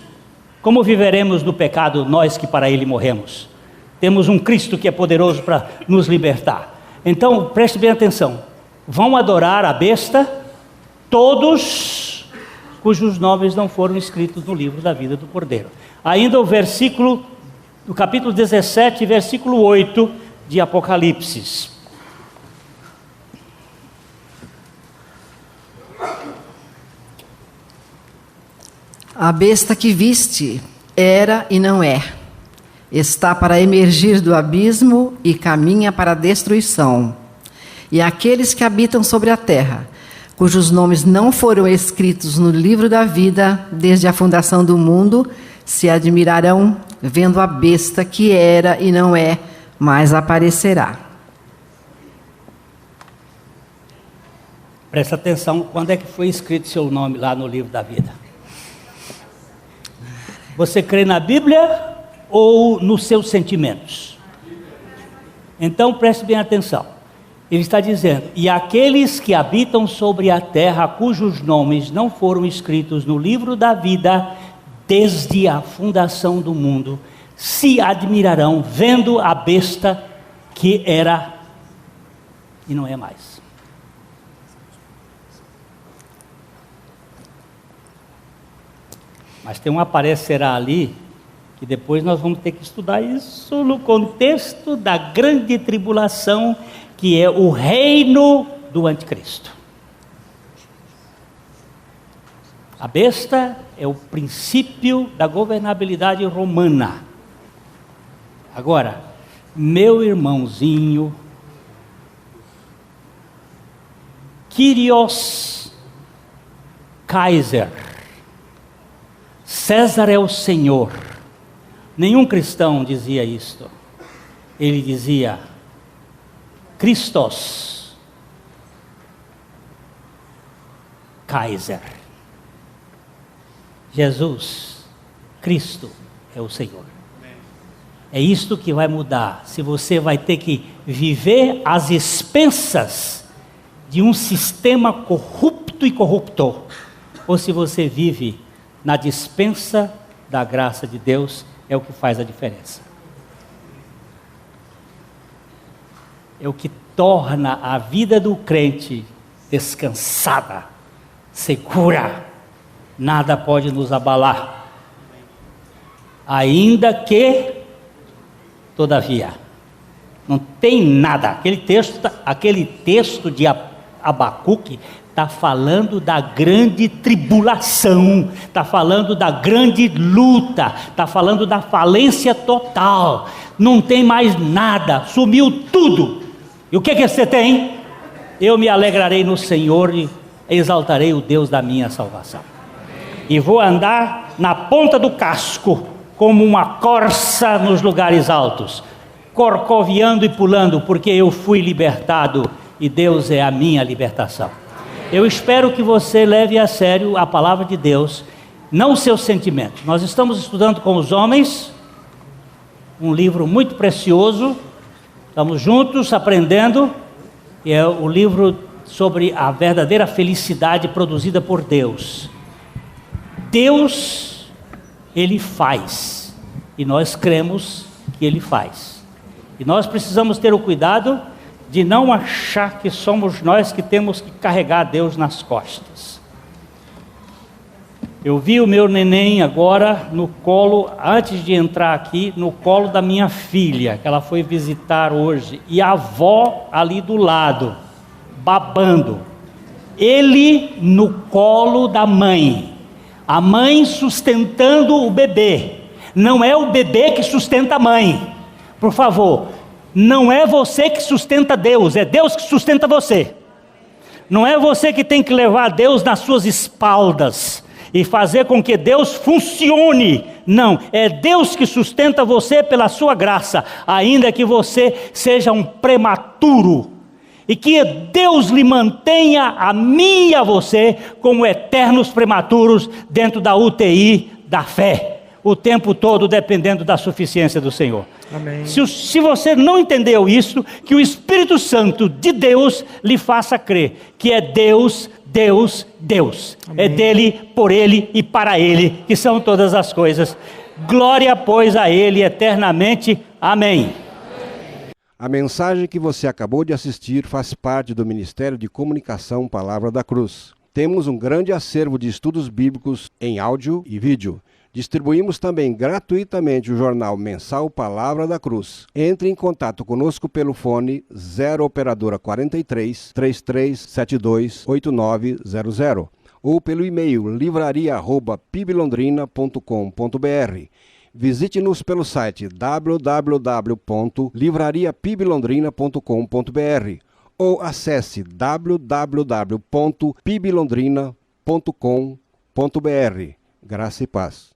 Como viveremos no pecado nós que para ele morremos? Temos um Cristo que é poderoso para nos libertar. Então, preste bem atenção. Vão adorar a besta todos cujos nomes não foram escritos no livro da vida do Cordeiro. Ainda o versículo, do capítulo 17, versículo 8 de Apocalipse. A besta que viste era e não é. Está para emergir do abismo e caminha para a destruição. E aqueles que habitam sobre a terra, cujos nomes não foram escritos no livro da vida desde a fundação do mundo, se admirarão vendo a besta que era e não é, mas aparecerá. Presta atenção, quando é que foi escrito seu nome lá no livro da vida? Você crê na Bíblia ou nos seus sentimentos? Então preste bem atenção. Ele está dizendo: e aqueles que habitam sobre a terra, cujos nomes não foram escritos no livro da vida desde a fundação do mundo, se admirarão vendo a besta que era e não é mais. Mas tem um aparecerá ali, que depois nós vamos ter que estudar isso no contexto da grande tribulação, que é o reino do anticristo. A besta é o princípio da governabilidade romana. Agora, meu irmãozinho, Kyrios Kaiser, César é o Senhor. Nenhum cristão dizia isto. Ele dizia Christos Kaiser. Jesus, Cristo é o Senhor. É isto que vai mudar. Se você vai ter que viver às expensas de um sistema corrupto e corruptor, ou se você vive na dispensa da graça de Deus, é o que faz a diferença. É o que torna a vida do crente descansada, segura. Nada pode nos abalar. Ainda que, todavia, não tem nada. Aquele texto de Abacuque está falando da grande tribulação, está falando da grande luta, está falando da falência total. Não tem mais nada, sumiu tudo. E o que você tem? Eu me alegrarei no Senhor e exaltarei o Deus da minha salvação. E vou andar na ponta do casco, como uma corça nos lugares altos, corcoviando e pulando, porque eu fui libertado e Deus é a minha libertação. Eu espero que você leve a sério a palavra de Deus, não os seus sentimentos. Nós estamos estudando com os homens, um livro muito precioso, estamos juntos aprendendo, e é o livro sobre a verdadeira felicidade produzida por Deus. Deus, Ele faz, e nós cremos que Ele faz. E nós precisamos ter o cuidado de não achar que somos nós que temos que carregar Deus nas costas. Eu vi o meu neném agora no colo, antes de entrar aqui, no colo da minha filha, que ela foi visitar hoje, e a avó ali do lado, babando. Ele no colo da mãe, a mãe sustentando o bebê. Não é o bebê que sustenta a mãe. Por favor, não é você que sustenta Deus, é Deus que sustenta você. Não é você que tem que levar Deus nas suas espaldas e fazer com que Deus funcione. Não, é Deus que sustenta você pela sua graça, ainda que você seja um prematuro. E que Deus lhe mantenha, a mim e a você, como eternos prematuros dentro da UTI da fé. O tempo todo dependendo da suficiência do Senhor. Amém. Se você não entendeu isso, que o Espírito Santo de Deus lhe faça crer que é Deus, Deus, Deus. Amém. É dele, por ele e para ele, que são todas as coisas. Glória, pois, a ele eternamente. Amém. A mensagem que você acabou de assistir faz parte do Ministério de Comunicação Palavra da Cruz. Temos um grande acervo de estudos bíblicos em áudio e vídeo. Distribuímos também gratuitamente o jornal mensal Palavra da Cruz. Entre em contato conosco pelo fone 0 operadora 43 3372 8900 ou pelo e-mail livraria@piblondrina.com.br. Visite-nos pelo site www.livrariapiblondrina.com.br ou acesse www.piblondrina.com.br. Graça e paz.